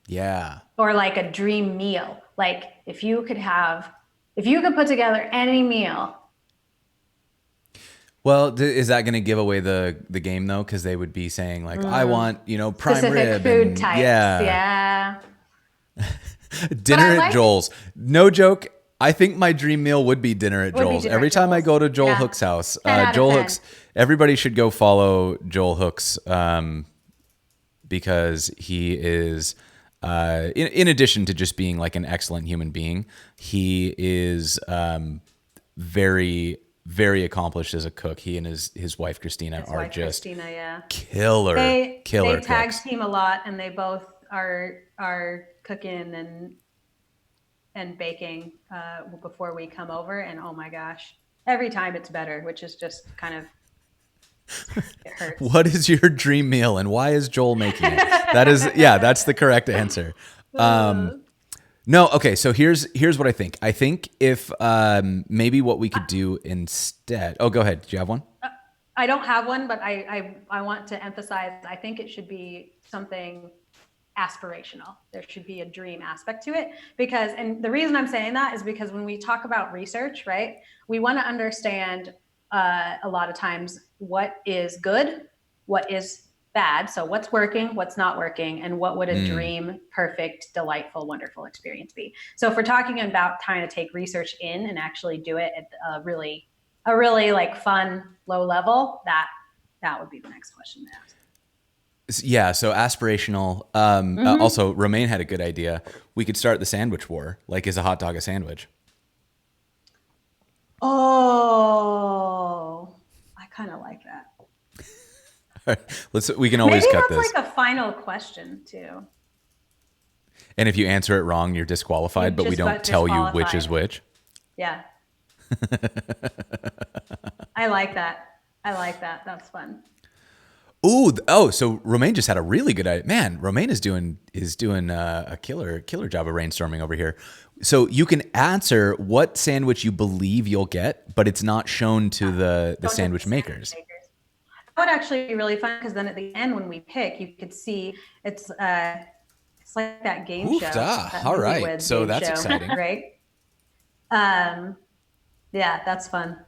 Yeah. Or like a dream meal. Like if you could put together any meal. Well, is that going to give away the game though? Because they would be saying like, I want prime Specific rib food and types. Yeah. Dinner at Joel's. No joke. I think my dream meal would be dinner at Joel's. Every time I go to Joel Hook's house, Joel Hook's. Everybody should go follow Joel Hook's because he is. In addition to just being like an excellent human being, he is very, very accomplished as a cook. He and his wife Christina are just killer. They tag cooks. team a lot, and they both are cooking and baking before we come over. And oh my gosh, every time it's better, which is just kind of. It hurts. What is your dream meal and why is Joel making it? That's the correct answer. No, okay, so here's what I think. I think if maybe what we could do instead. Oh, go ahead. Do you have one? I don't have one, but I want to emphasize I think it should be something aspirational. There should be a dream aspect to it and the reason I'm saying that is because when we talk about research, right, we want to understand a lot of times what is good, what is bad. So what's working, what's not working, and what would a dream, perfect, delightful, wonderful experience be? So if we're talking about trying to take research in and actually do it at a really like fun, low level, that would be the next question to ask. Yeah, so aspirational. Also, Romaine had a good idea. We could start the sandwich war. Like, is a hot dog a sandwich? Oh, I kind of like that. All right, we can always cut this. Maybe that's like a final question too. And if you answer it wrong, you're disqualified, but we don't tell you which is which. Yeah. I like that. That's fun. So Romaine just had a really good idea. Man, Romaine is doing a killer job of brainstorming over here. So you can answer what sandwich you believe you'll get, but it's not shown to the sandwich makers. That would actually be really fun because then at the end when we pick, you could see it's like that game show. All right, so that's exciting, right? Yeah, that's fun.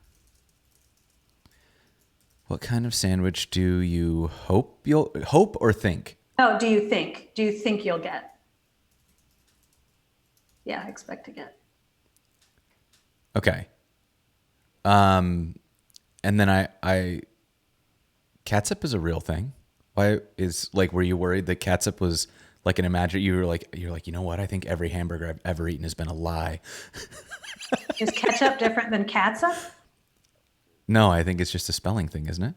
What kind of sandwich do you hope or think? Oh, do you think you'll get? Yeah, expect to get. Okay. And then I catsup is a real thing. Why is were you worried that catsup was like an imaginary? You're like, you know what? I think every hamburger I've ever eaten has been a lie. Is ketchup different than catsup? No, I think it's just a spelling thing, isn't it?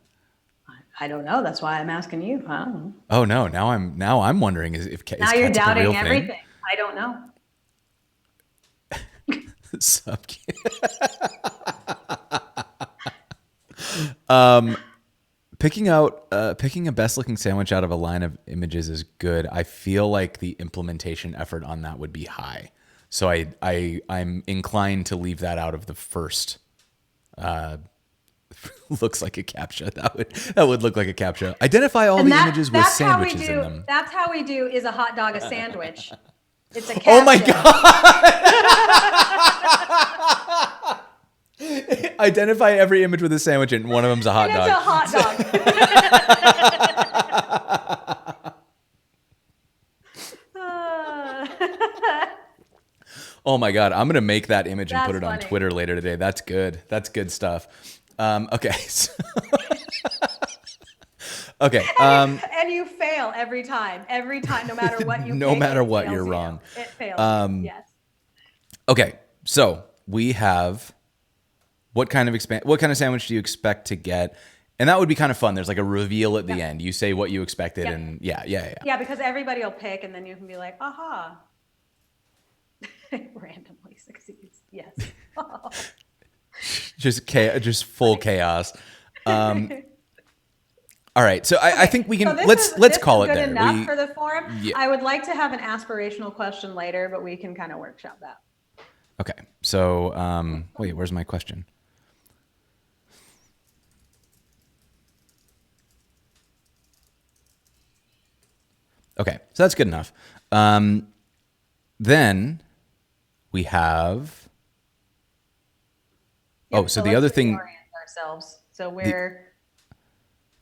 I don't know. That's why I'm asking you. I don't know. Oh no! Now I'm wondering if now you're doubting everything. I don't know. Picking a best looking sandwich out of a line of images is good. I feel like the implementation effort on that would be high, so I'm inclined to leave that out of the first. Looks like a CAPTCHA. That would look like a CAPTCHA. Identify all the images with sandwiches in them. That's how we do. Is a hot dog a sandwich? It's a CAPTCHA. Oh my god! Identify every image with a sandwich, and one of them's a hot dog. It's a hot dog. Oh my god! I'm gonna make that image and put it on Twitter later today. That's good. That's good stuff. Okay. Okay. And you fail every time, no matter what you. No matter what, you're wrong. It fails. Yes. Okay, so we have what kind of sandwich do you expect to get? And that would be kind of fun. There's like a reveal at the end. You say what you expected, and yeah. Yeah, because everybody will pick, and then you can be like, aha. Randomly succeeds. Yes. Just full chaos. All right, so I think we can So let's this call is it good there. enough for the form. Yeah. I would like to have an aspirational question later, but we can kind of workshop that. Okay, so wait, where's my question? Okay, so that's good enough. Then we have. Yep, So the let's other thing. reorient ourselves. So The, we're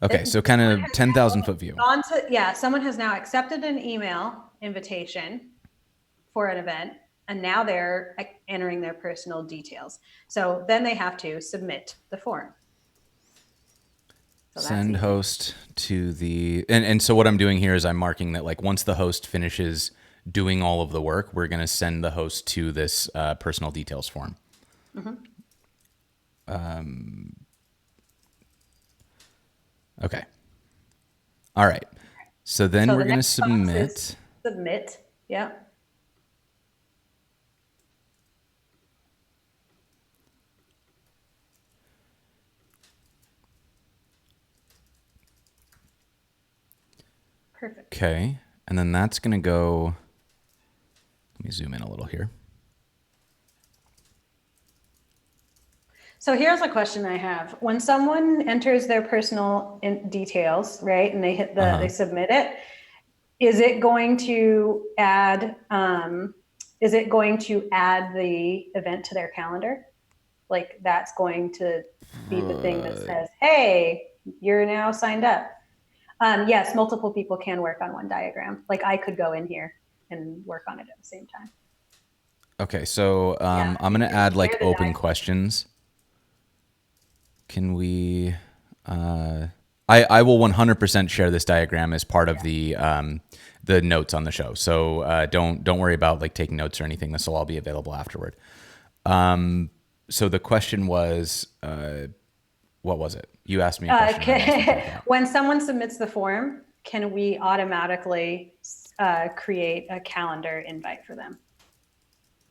okay, so kind of 10,000 foot view. Someone has now accepted an email invitation for an event, and now they're entering their personal details. So then they have to submit the form. So Send host to the and so what I'm doing here is I'm marking that like once the host finishes doing all of the work, we're going to send the host to this personal details form. Okay. All right. So then we're going to submit. Submit. Yeah. Perfect. Okay. And then that's going to go. Let me zoom in a little here. So here's a question I have. When someone enters their personal details, right, and they hit they submit it, is it going to add the event to their calendar? Like that's going to be the thing that says, hey, you're now signed up. Yes, multiple people can work on one diagram. Like I could go in here and work on it at the same time. Okay, so I'm going to add like open questions. Can we? I will 100% share this diagram as part of the notes on the show. So don't worry about like taking notes or anything. This will all be available afterward. So the question was, what was it? You asked me a question. When someone submits the form, can we automatically create a calendar invite for them?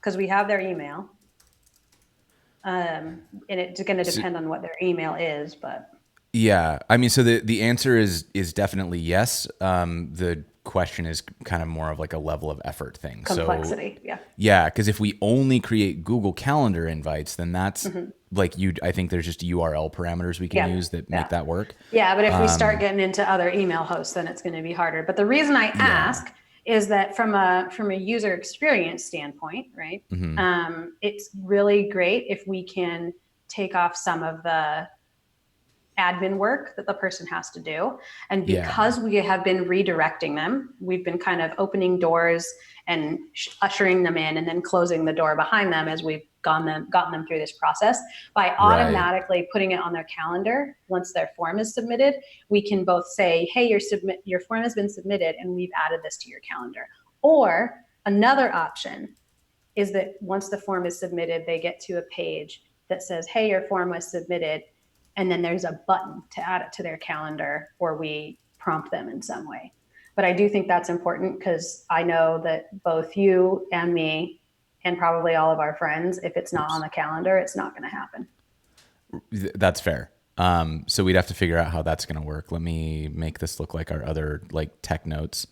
Because we have their email. And it's going to depend on what their email is, but. Yeah, I mean, so the answer is definitely yes. The question is kind of more of like a level of effort thing. Complexity, so, yeah. Yeah, because if we only create Google Calendar invites, then that's like I think there's just URL parameters we can use that make that work. Yeah, but if we start getting into other email hosts, then it's going to be harder. But the reason I ask is that from a user experience standpoint, right? It's really great if we can take off some of the admin work that the person has to do. And because we have been redirecting them, we've been kind of opening doors and ushering them in and then closing the door behind them as we've gotten them through this process. By automatically putting it on their calendar, once their form is submitted, we can both say, hey, your form has been submitted and we've added this to your calendar. Or another option is that once the form is submitted, they get to a page that says, hey, your form was submitted. And then there's a button to add it to their calendar, or we prompt them in some way. But I do think that's important because I know that both you and me and probably all of our friends, if it's not on the calendar, it's not going to happen. That's fair. So we'd have to figure out how that's going to work. Let me make this look like our other like tech notes.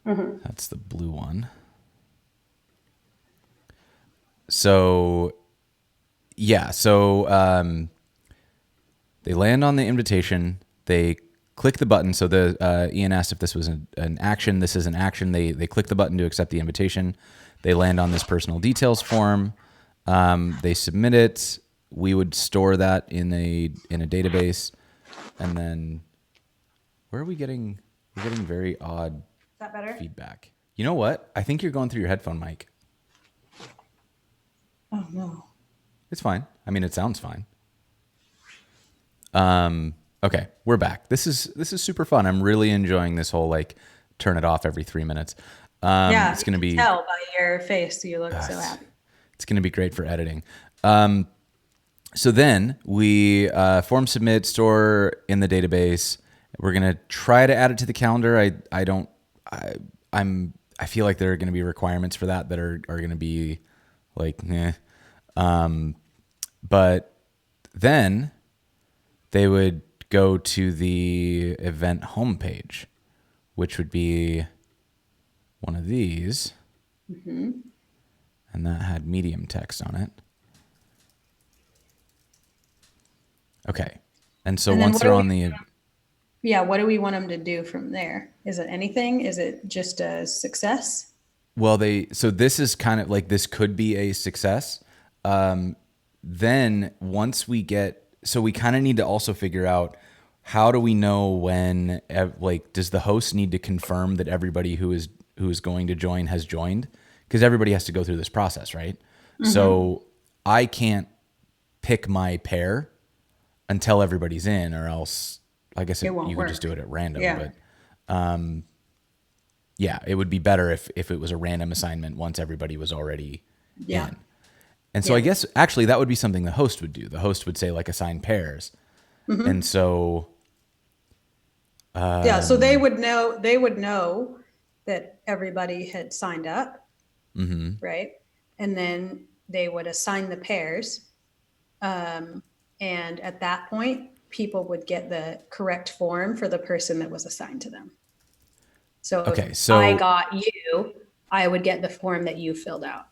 That's the blue one. So yeah, so they land on the invitation. They click the button. So Ian asked if this was an action. This is an action. They click the button to accept the invitation. They land on this personal details form. They submit it. We would store that in a database, and then where are we getting? We're getting very odd feedback. You know what? I think you're going through your headphone mic. Oh no. It's fine. I mean, it sounds fine. Okay, we're back. This is super fun. I'm really enjoying this whole like turn it off every 3 minutes. It's going to be tell by your face you look so happy. It's going to be great for editing. So then we form submit, store in the database. We're going to try to add it to the calendar. I feel like there are going to be requirements for that are going to be like, but then they would go to the event homepage, which would be one of these. Mm-hmm. And that had medium text on it. Okay. And so once they're on the... Yeah, what do we want them to do from there? Is it anything? Is it just a success? Well, so this is kind of like, this could be a success. Then once we so we kind of need to also figure out, how do we know when, like, does the host need to confirm that everybody who is going to join has joined? Because everybody has to go through this process, right? Mm-hmm. So I can't pick my pair until everybody's in, or else I guess you could just do it at random. Yeah. But yeah, it would be better if it was a random assignment once everybody was already in. And so I guess actually that would be something the host would do. The host would say, like, assign pairs. Mm-hmm. And so so they would know that everybody had signed up. Mm-hmm. Right? And then they would assign the pairs. And at that point, people would get the correct form for the person that was assigned to them. So if I got you, I would get the form that you filled out.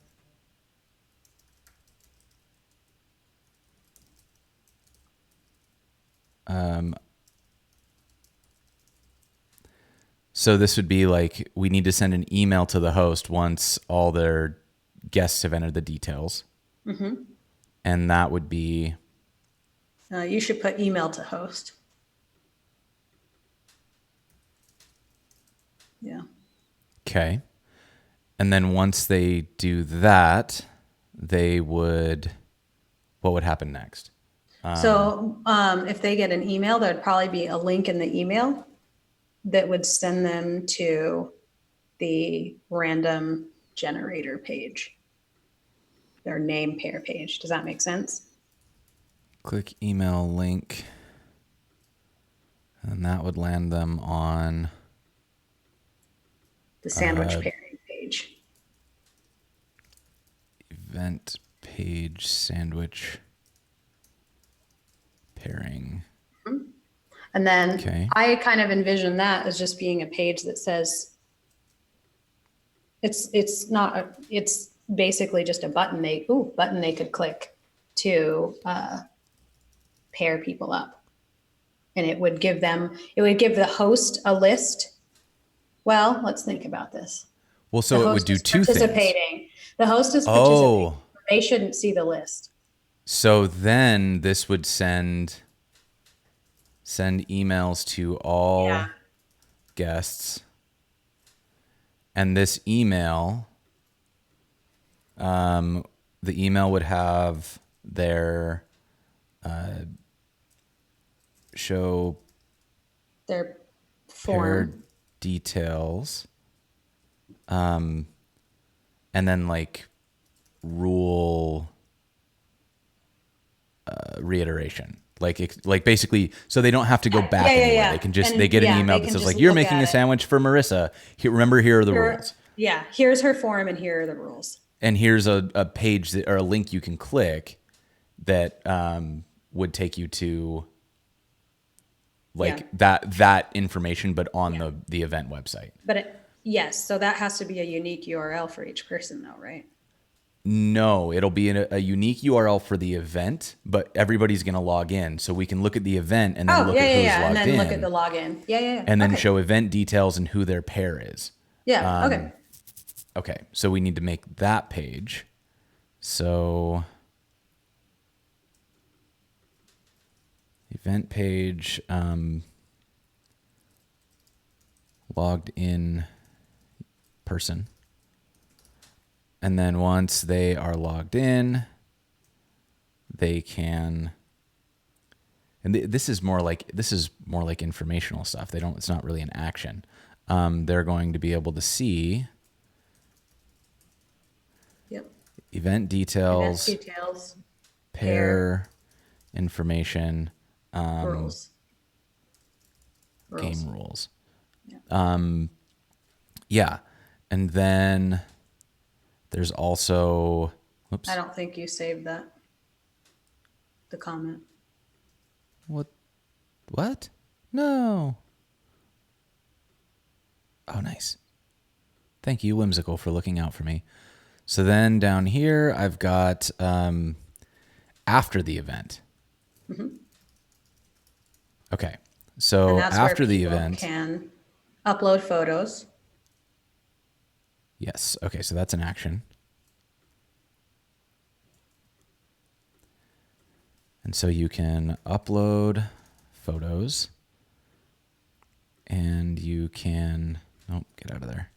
So this would be like, we need to send an email to the host once all their guests have entered the details. Mm-hmm. And that would be... you should put email to host. Yeah. Okay. And then once they do that, what would happen next? So if they get an email, there'd probably be a link in the email that would send them to the random generator page, their name pair page. Does that make sense? Click email link, and that would land them on the sandwich pairing page. Event page sandwich pairing. Mm-hmm. And then I kind of envision that as just being a page that says it's basically just a button they could click to pair people up. And it would give the host a list. Well, let's think about this. Well, so it would do two things. The host is participating. They shouldn't see the list. So then this would send emails to all guests. And this email, the email would have their show their form details, and then like rule reiteration, like basically, so they don't have to go back anywhere. They can just they get an email that says, like, you're making a sandwich for Marisa. Here are the rules. Yeah, here's her form and here are the rules. And here's a page or a link you can click that would take you to that information, but on the event website. But so that has to be a unique URL for each person though, right? No, it'll be a unique URL for the event, but everybody's going to log in. So we can look at the event and then look at who's logged in. And then look at the login. Yeah. And then show event details and who their pair is. Yeah, Okay, so we need to make that page. So event page, logged in person. And then once they are logged in, they can, and this is more like informational stuff. It's not really an action. They're going to be able to see event details, pair information, rules. Game rules. Yeah. And then there's also, Whoops. I don't think you saved that. The comment. What? No. Oh, nice. Thank you, Whimsical, for looking out for me. So then down here, I've got after the event. Okay. And So that's after where the people event. can upload photos. Yes. Okay. So that's an action. And so you can upload photos and you can, oh, get out of there.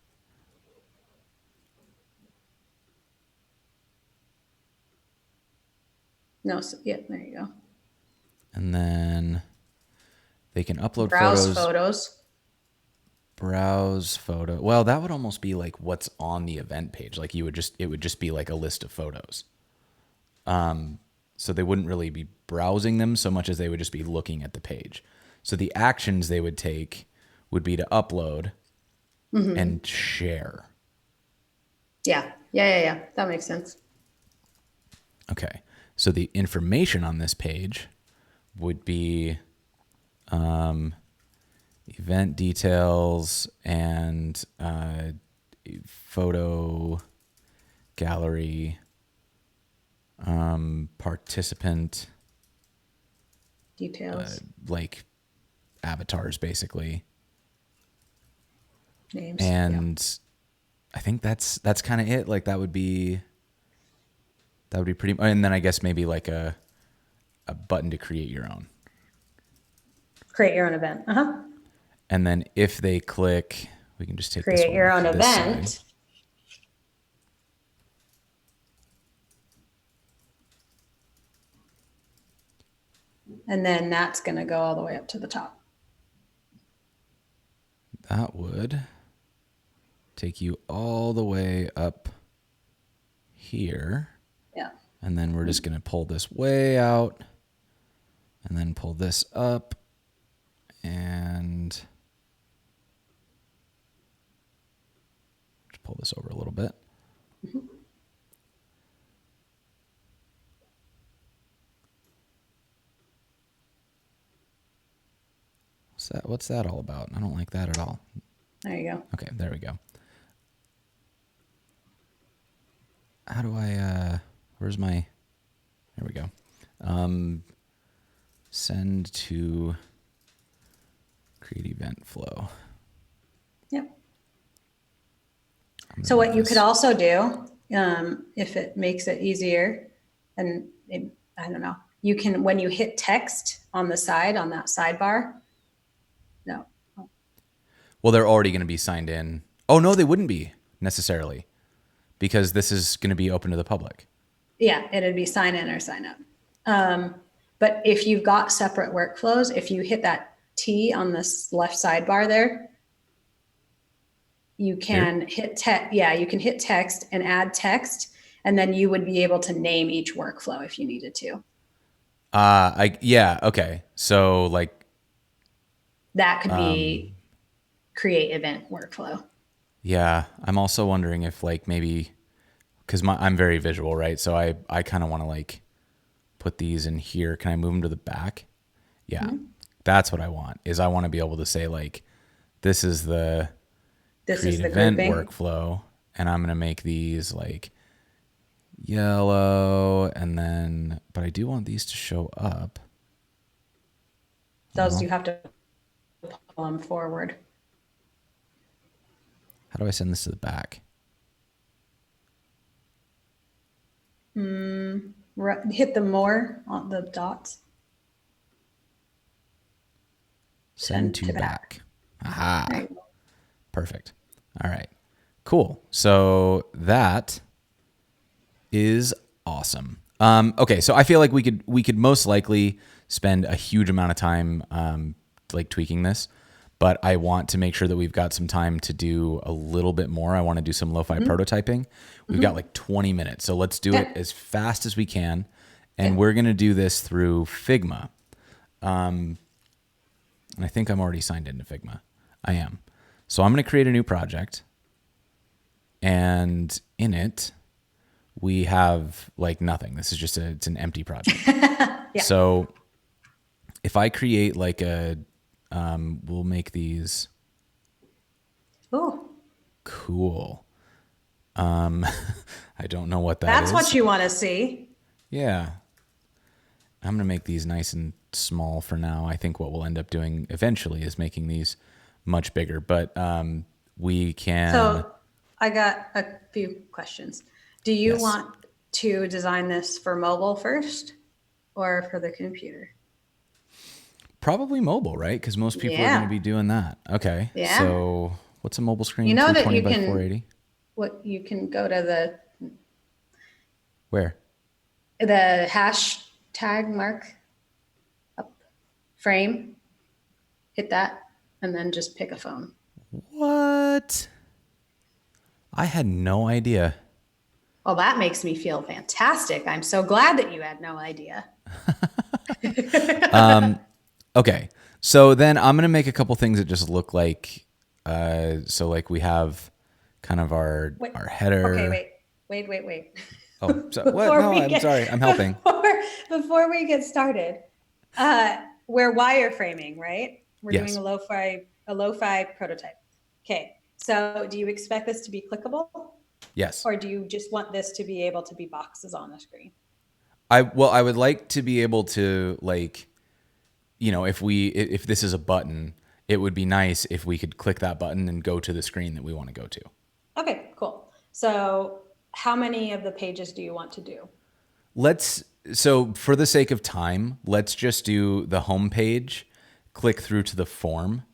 No, so, yeah, there you go. And then they can upload Browse photos. Browse photo. Well, that would almost be like what's on the event page. Like it would just be like a list of photos. So they wouldn't really be browsing them so much as they would just be looking at the page. So the actions they would take would be to upload and share. Yeah. That makes sense. Okay. So the information on this page would be event details and photo gallery, participant Details. like avatars basically. Names. And I think that's kind of it. Like that would be pretty, and then I guess maybe like a button to create your own. Create your own event. And then if they click, we can just take this Create one your off own this event. side. And then that's going to go all the way up to the top. That would take you all the way up here. Yeah. And then we're just going to pull this way out and then pull this up and just pull this over a little bit. What's that all about? I don't like that at all. There you go. Okay, there we go. How do I, where's my, there we go. Send to create event flow. Yep. So what you could also do, if it makes it easier, and I don't know, you can, when you hit text on the side, on that sidebar, no. Well, they're already going to be signed in. Oh, no, they wouldn't be necessarily because this is going to be open to the public. Yeah, it'd be sign in or sign up. But if you've got separate workflows, if you hit that T on this left sidebar there, you can hit you can hit text and add text, and then you would be able to name each workflow if you needed to. Okay. So like that could be create event workflow. Yeah, I'm also wondering if like maybe because I'm very visual, right? So I kind of want to like put these in here. Can I move them to the back? Yeah, that's what I want. Is I want to be able to say like, this is the create event workflow, and I'm gonna make these like yellow, and then but I do want these to show up. Those you have to pull them forward. How do I send this to the back? Hit the more on the dots. Send to back. Aha. Perfect. All right. Cool. So that is awesome. Okay, so I feel like we could most likely spend a huge amount of time like tweaking this, but I want to make sure that we've got some time to do a little bit more. I want to do some lo-fi prototyping. We've got like 20 minutes, so let's do it as fast as we can, and we're gonna do this through Figma. And I think I'm already signed into Figma. I am. So I'm gonna create a new project, and in it, we have like nothing. This is just it's an empty project. Yeah. So if I create like we'll make these Ooh, cool. I don't know what that's is. what you want to see. Yeah. I'm going to make these nice and small for now. I think what we'll end up doing eventually is making these much bigger, but we can. So I got a few questions. Do you Yes. want to design this for mobile first or for the computer? Probably mobile, right? Because most people are Yeah. going to be doing that. Okay. Yeah. So what's a mobile screen? You know that 320 you by can 480? you can go to Where? the hashtag mark up frame, hit that, and then just pick a phone. What? I had no idea. Well, that makes me feel fantastic. I'm so glad that you had no idea. Okay. So then I'm going to make a couple things that just look like, so like we have kind of our header. Okay, wait. Oh, so, what? No, I'm sorry. I'm helping. Before we get started, we're wireframing, right? We're Yes. doing a lo-fi prototype. Okay. So do you expect this to be clickable? Yes. Or do you just want this to be able to be boxes on the screen? I would like to be able to like, if this is a button, it would be nice if we could click that button and go to the screen that we want to go to. Okay, cool. So how many of the pages do you want to do? So for the sake of time, let's just do the home page, click through to the form,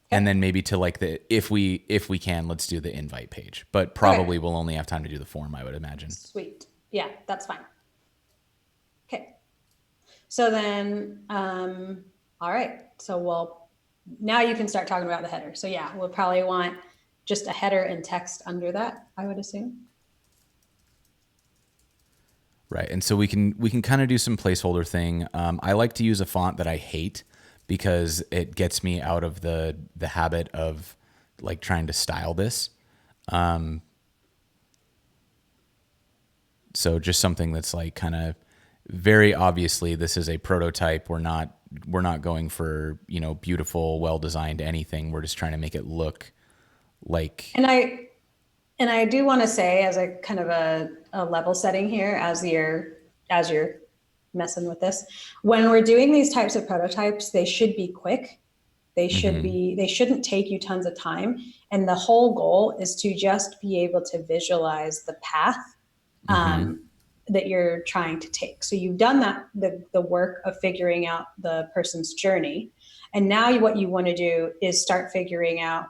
and then maybe to like if we can, let's do the invite page. But probably we'll only have time to do the form, I would imagine. Sweet. Yeah, that's fine. Okay. So then, all right. So now you can start talking about the header. So yeah, we'll probably want just a header and text under that, I would assume. Right. And so we can kind of do some placeholder thing. I like to use a font that I hate because it gets me out of the habit of like trying to style this. So just something that's like kind of very obviously this is a prototype. We're not going for, beautiful, well-designed anything. We're just trying to make it look like. And I do want to say, as a kind of a level setting here, as you're messing with this, when we're doing these types of prototypes, they should be quick. They shouldn't take you tons of time. And the whole goal is to just be able to visualize the path that you're trying to take. So you've done the work of figuring out the person's journey. And now what you want to do is start figuring out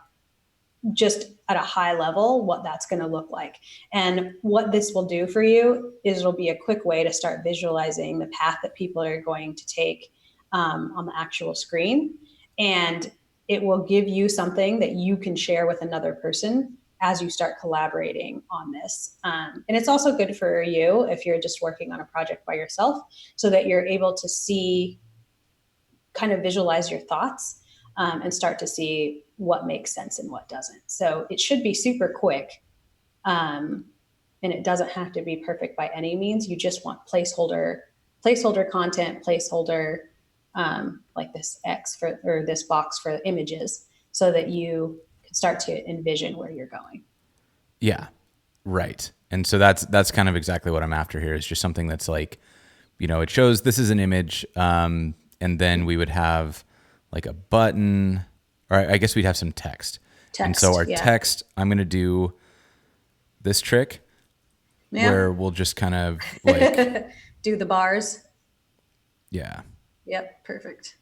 just at a high level what that's going to look like. And what this will do for you is it'll be a quick way to start visualizing the path that people are going to take on the actual screen. And it will give you something that you can share with another person as you start collaborating on this. And it's also good for you if you're just working on a project by yourself, so that you're able to see, kind of visualize your thoughts and start to see what makes sense and what doesn't. So it should be super quick. And it doesn't have to be perfect by any means. You just want placeholder content, placeholder like this X or this box for images, so that you can start to envision where you're going. Yeah, right. And so that's kind of exactly what I'm after here, is just something that's like, it shows this is an image, and then we would have like a button, or I guess we'd have some text. And so our text, I'm going to do this trick where we'll just kind of like do the bars. Yeah. Yep, perfect.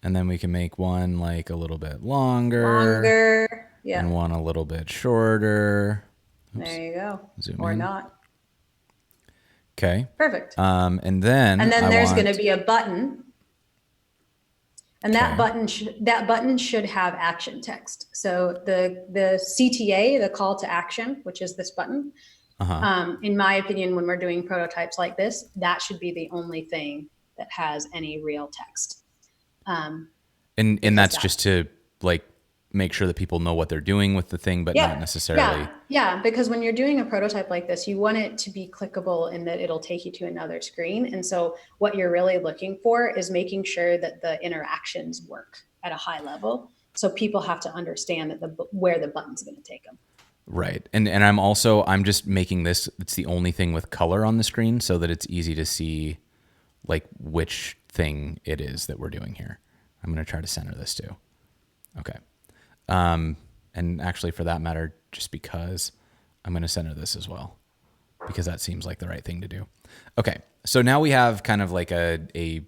And then we can make one like a little bit longer. Yeah. And one a little bit shorter. Oops. There you go. Zoom or in. Not. Okay. Perfect. And then there's going to be a button. And that button should have action text. So the CTA, the call to action, which is this button, in my opinion, when we're doing prototypes like this, that should be the only thing that has any real text. And that's just to like make sure that people know what they're doing with the thing, but not necessarily. Yeah, because when you're doing a prototype like this, you want it to be clickable and that it'll take you to another screen. And so what you're really looking for is making sure that the interactions work at a high level. So people have to understand that where the button's going to take them. Right. And I'm just making this, it's the only thing with color on the screen so that it's easy to see like which thing it is that we're doing here. I'm going to try to center this too. Okay. And actually for that matter, just because I'm going to center this as well, because that seems like the right thing to do. Okay. So now we have kind of like a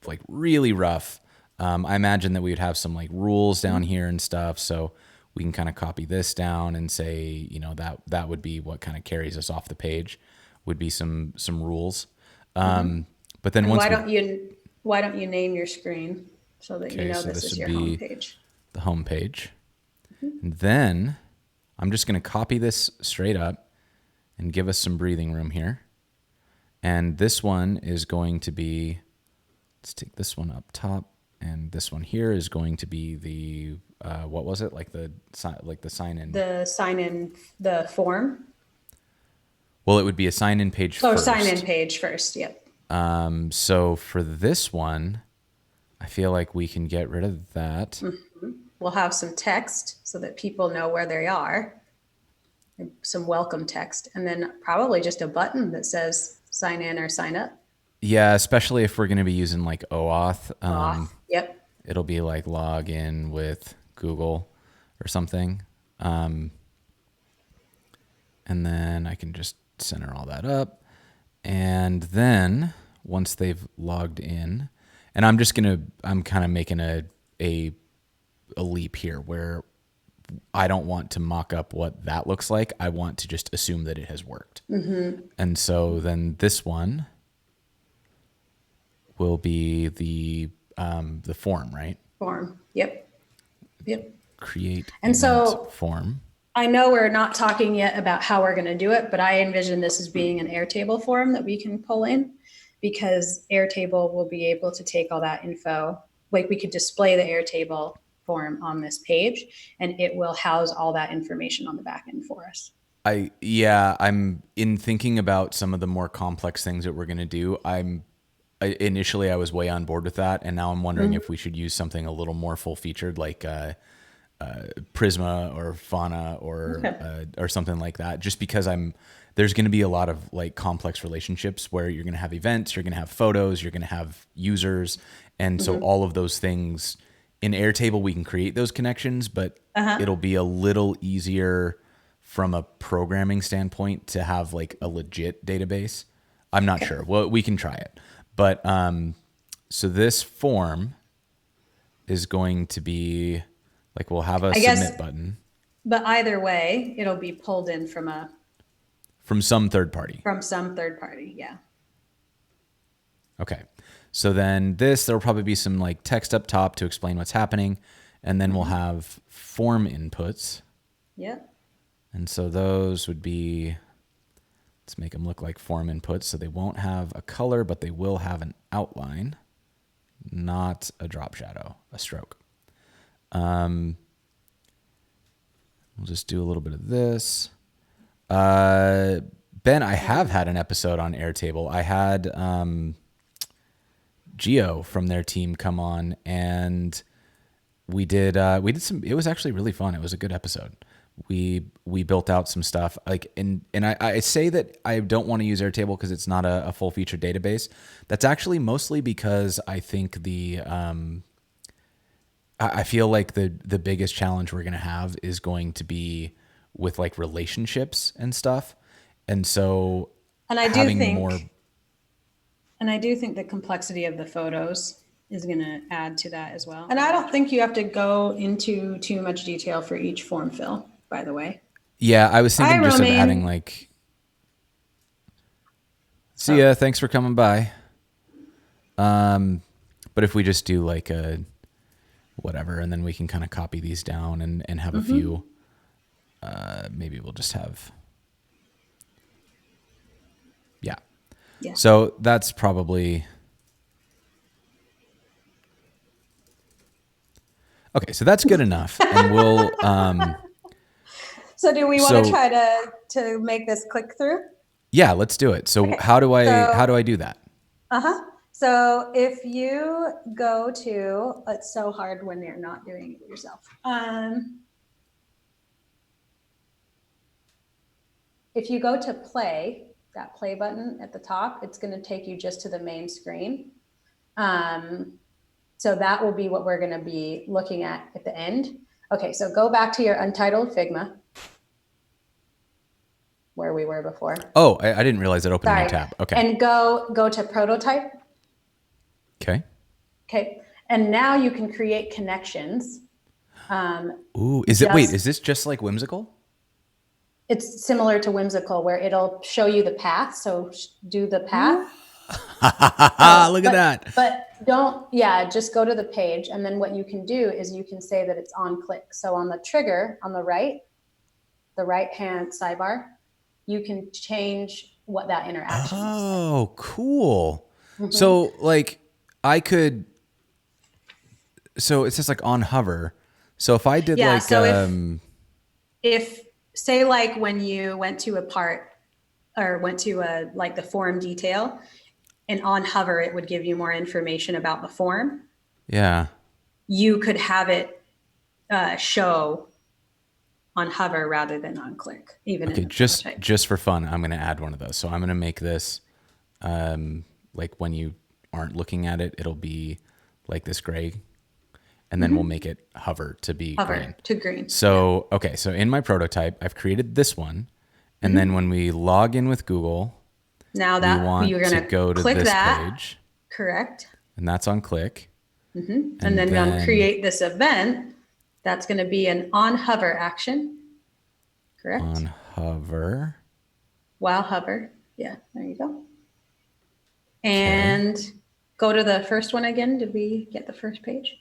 like really rough, I imagine that we would have some like rules down here and stuff. So we can kind of copy this down and say, you know, that would be what kind of carries us off the page, would be some rules. But then And once why don't you name your screen so that you know so this is would your be home page? the home page. And then I'm just going to copy this straight up and give us some breathing room here. And this one is going to be, let's take this one up top, and this one here is going to be the what was it, like the sign in? The sign in, the form. Well, it would be a sign in page first. Sign in page first. Yep. So for this one, I feel like we can get rid of that. We'll have some text so that people know where they are, some welcome text, and then probably just a button that says sign in or sign up. Yeah, especially if we're going to be using like OAuth. Yep. It'll be like log in with Google or something. And then I can just center all that up. And then once they've logged in, and I'm kind of making a leap here where I don't want to mock up what that looks like. I want to just assume that it has worked. And so then this one will be the form, right? Form. Yep. Create and so form. I know we're not talking yet about how we're going to do it, but I envision this as being an Airtable form that we can pull in, because Airtable will be able to take all that info. Like we could display the Airtable form on this page and it will house all that information on the back end for us. I'm in thinking about some of the more complex things that we're going to do. Initially I was way on board with that. And now I'm wondering if we should use something a little more full featured, like Prisma or Fauna or something like that, just because there's going to be a lot of like complex relationships where you're going to have events, you're going to have photos, you're going to have users. And so all of those things in Airtable, we can create those connections, but it'll be a little easier from a programming standpoint to have like a legit database. I'm not sure. Well, we can try it. But so this form is going to be like, we'll have a submit button. But either way, it'll be pulled in from some third party. Yeah. Okay. So then there'll probably be some like text up top to explain what's happening. And then we'll have form inputs. Yep. And so those would be, let's make them look like form inputs. So they won't have a color, but they will have an outline, not a drop shadow, a stroke. We'll just do a little bit of this. Ben, I have had an episode on Airtable. I had Geo from their team come on, and we did some. It was actually really fun. It was a good episode. We built out some stuff, like, and I say that I don't want to use Airtable because it's not a full featured database. That's actually mostly because I think I feel like the biggest challenge we're going to have is going to be with like relationships and stuff. And so I do think the complexity of the photos is going to add to that as well. And I don't think you have to go into too much detail for each form fill, by the way. Yeah, I was thinking of adding like, see ya, thanks for coming by. But if we just do like a whatever, and then we can kind of copy these down and have a few, maybe we'll just have, yeah. So that's probably, Okay, so that's good enough. And we'll So do we want to so try to make this click through? yeah, let's do it. So Okay. how do So I do that? uh-huh. So if you go to, it's so hard when you're not doing it yourself. If you go to play, that play button at the top, it's going to take you just to the main screen. So that will be what we're going to be looking at the end. Okay, so go back to your untitled Figma, where we were before. Oh, I didn't realize it opened a new Sorry. tab. Okay. And go to prototype. Okay. Okay. And now you can create connections. Ooh, is this just like Whimsical? It's similar to Whimsical where it'll show you the path. So do the path. Look at that. But don't, yeah, just go to the page. And then what you can do is you can say that it's on click. So on the trigger on the right hand sidebar, you can change what that interaction looks like. Oh, cool. So like I could, so it's just like on hover. So if I did Yeah, like, so if say like when you went to a part or went to a like the form detail and on hover it would give you more information about the form, yeah. you could have it show on hover rather than on click, even in Okay. the prototype. Just for fun, I'm going to add one of those. So I'm going to make this, like when you aren't looking at it, it'll be like this gray, and then we'll make it hover to be Hover green. to green. So, okay. So in my prototype, I've created this one. And then when we log in with Google, Now we that want you're to going to go to click this that, page, correct? and that's on click. And then on create this event, that's going to be an on hover action, correct? On hover. While hover. Yeah, there you go. And go to the first one again. Did we get the first page?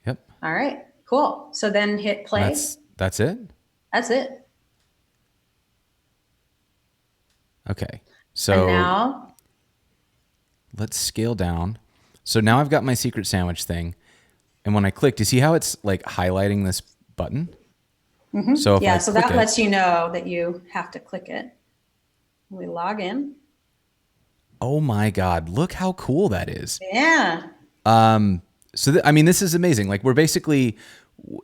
Yep. All right, cool. So then hit play. That's it. That's it. Okay. And So now, let's scale down. So now I've got my secret sandwich thing. And when I click, do you see how it's like highlighting this button? So if I yeah, so that click lets you know that you have to click it. We log in. oh my God, look how cool that is. Yeah. So I mean, this is amazing. Like we're basically,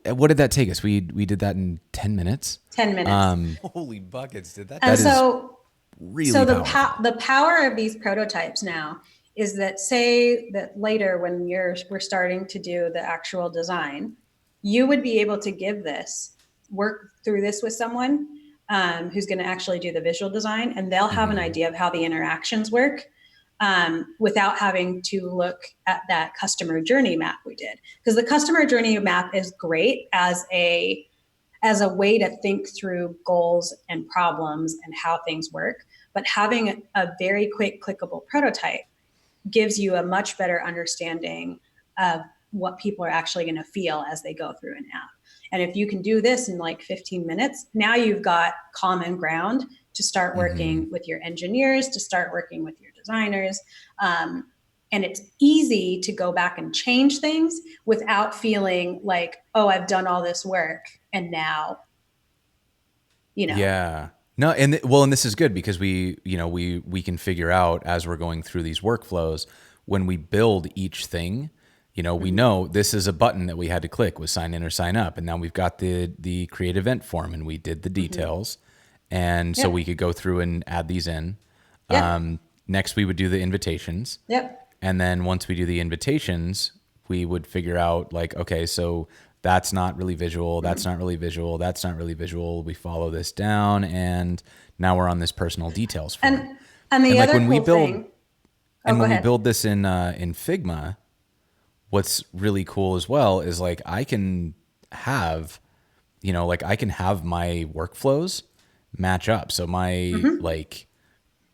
what did that take us? We did that in 10 minutes. 10 minutes. Holy buckets, did that? And That is so really powerful. the power of these prototypes now is that say that later when we're starting to do the actual design, you would be able to give this, work through this with someone who's going to actually do the visual design, and they'll have an idea of how the interactions work without having to look at that customer journey map we did. Because the customer journey map is great as a way to think through goals and problems and how things work. But having a very quick clickable prototype gives you a much better understanding of what people are actually going to feel as they go through an app. And if you can do this in like 15 minutes, now you've got common ground to start working with your engineers, to start working with your designers. And it's easy to go back and change things without feeling like, oh, I've done all this work and now, Yeah. No, and this is good because we can figure out as we're going through these workflows when we build each thing, we know this is a button that we had to click was sign in or sign up, and now we've got the create event form and we did the details, and so we could go through and add these in. Next, we would do the invitations. Yep. And then once we do the invitations, we would figure out like, okay, so that's not really visual. That's not really visual. That's not really visual. We follow this down, and now we're on this personal details form. And the like other when we cool build, thing. and go when we ahead. build this in Figma, what's really cool as well is like I can have, like I can have my workflows match up. So my like,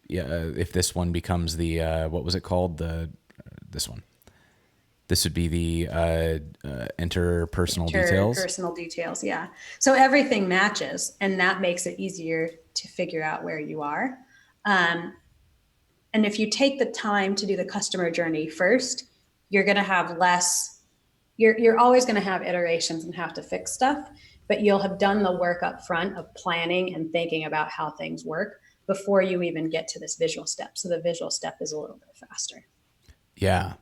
yeah, if this one becomes the what was it called, this one. This would be the enter personal details. Personal details, yeah. So everything matches, and that makes it easier to figure out where you are. And if you take the time to do the customer journey first, you're going to have less you're always going to have iterations and have to fix stuff, but you'll have done the work up front of planning and thinking about how things work before you even get to this visual step. So the visual step is a little bit faster. Yeah.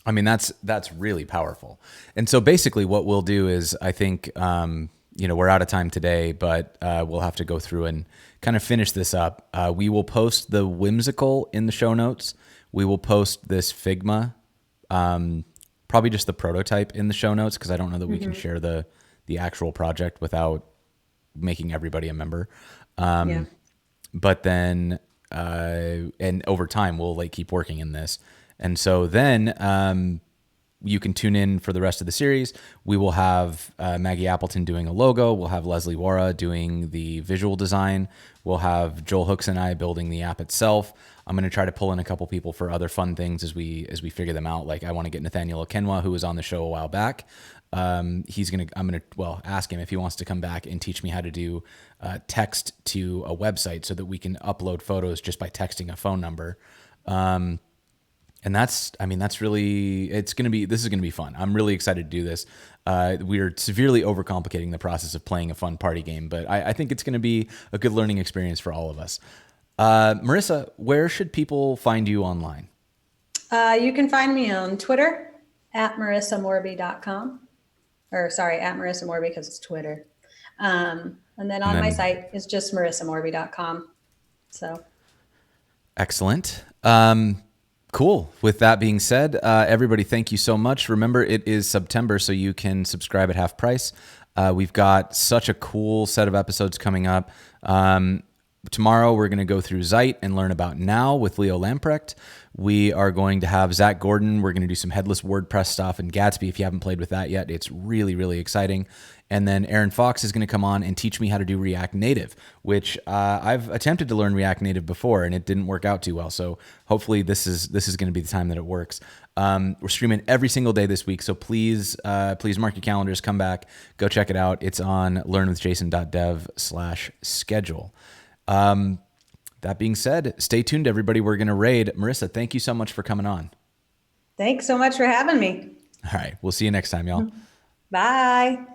I mean, that's really powerful. And so basically what we'll do is, I think, we're out of time today, but we'll have to go through and kind of finish this up. We will post the whimsical in the show notes. We will post this Figma, probably just the prototype in the show notes, because I don't know that we can share the actual project without making everybody a member. Yeah. But then, and over time, we'll like keep working in this. And so then you can tune in for the rest of the series. We will have Maggie Appleton doing a logo. We'll have Leslie Wara doing the visual design. We'll have Joel Hooks and I building the app itself. I'm going to try to pull in a couple people for other fun things as we figure them out. Like I want to get Nathaniel Okenwa, who was on the show a while back. I'm going to ask him if he wants to come back and teach me how to do text to a website so that we can upload photos just by texting a phone number. And this is going to be fun. I'm really excited to do this. We are severely overcomplicating the process of playing a fun party game, but I think it's going to be a good learning experience for all of us. Marisa, where should people find you online? You can find me on Twitter at marisamorby.com. At Marisa Morby, because it's Twitter. And then my site is just marisamorby.com. So. Excellent. Cool. With that being said, everybody, thank you so much. Remember, it is September, so you can subscribe at half price. We've got such a cool set of episodes coming up. Tomorrow, we're going to go through Zeit and learn about Now with Leo Lamprecht. We are going to have Zach Gordon. We're going to do some headless WordPress stuff and Gatsby. If you haven't played with that yet, it's really, really exciting. And then Aaron Fox is going to come on and teach me how to do React Native, which I've attempted to learn React Native before, and it didn't work out too well. So hopefully this is going to be the time that it works. We're streaming every single day this week, so please mark your calendars. Come back, go check it out. It's on learnwithjason.dev/schedule. That being said, stay tuned, everybody. We're going to raid. Marisa, thank you so much for coming on. Thanks so much for having me. All right. We'll see you next time, y'all. Bye.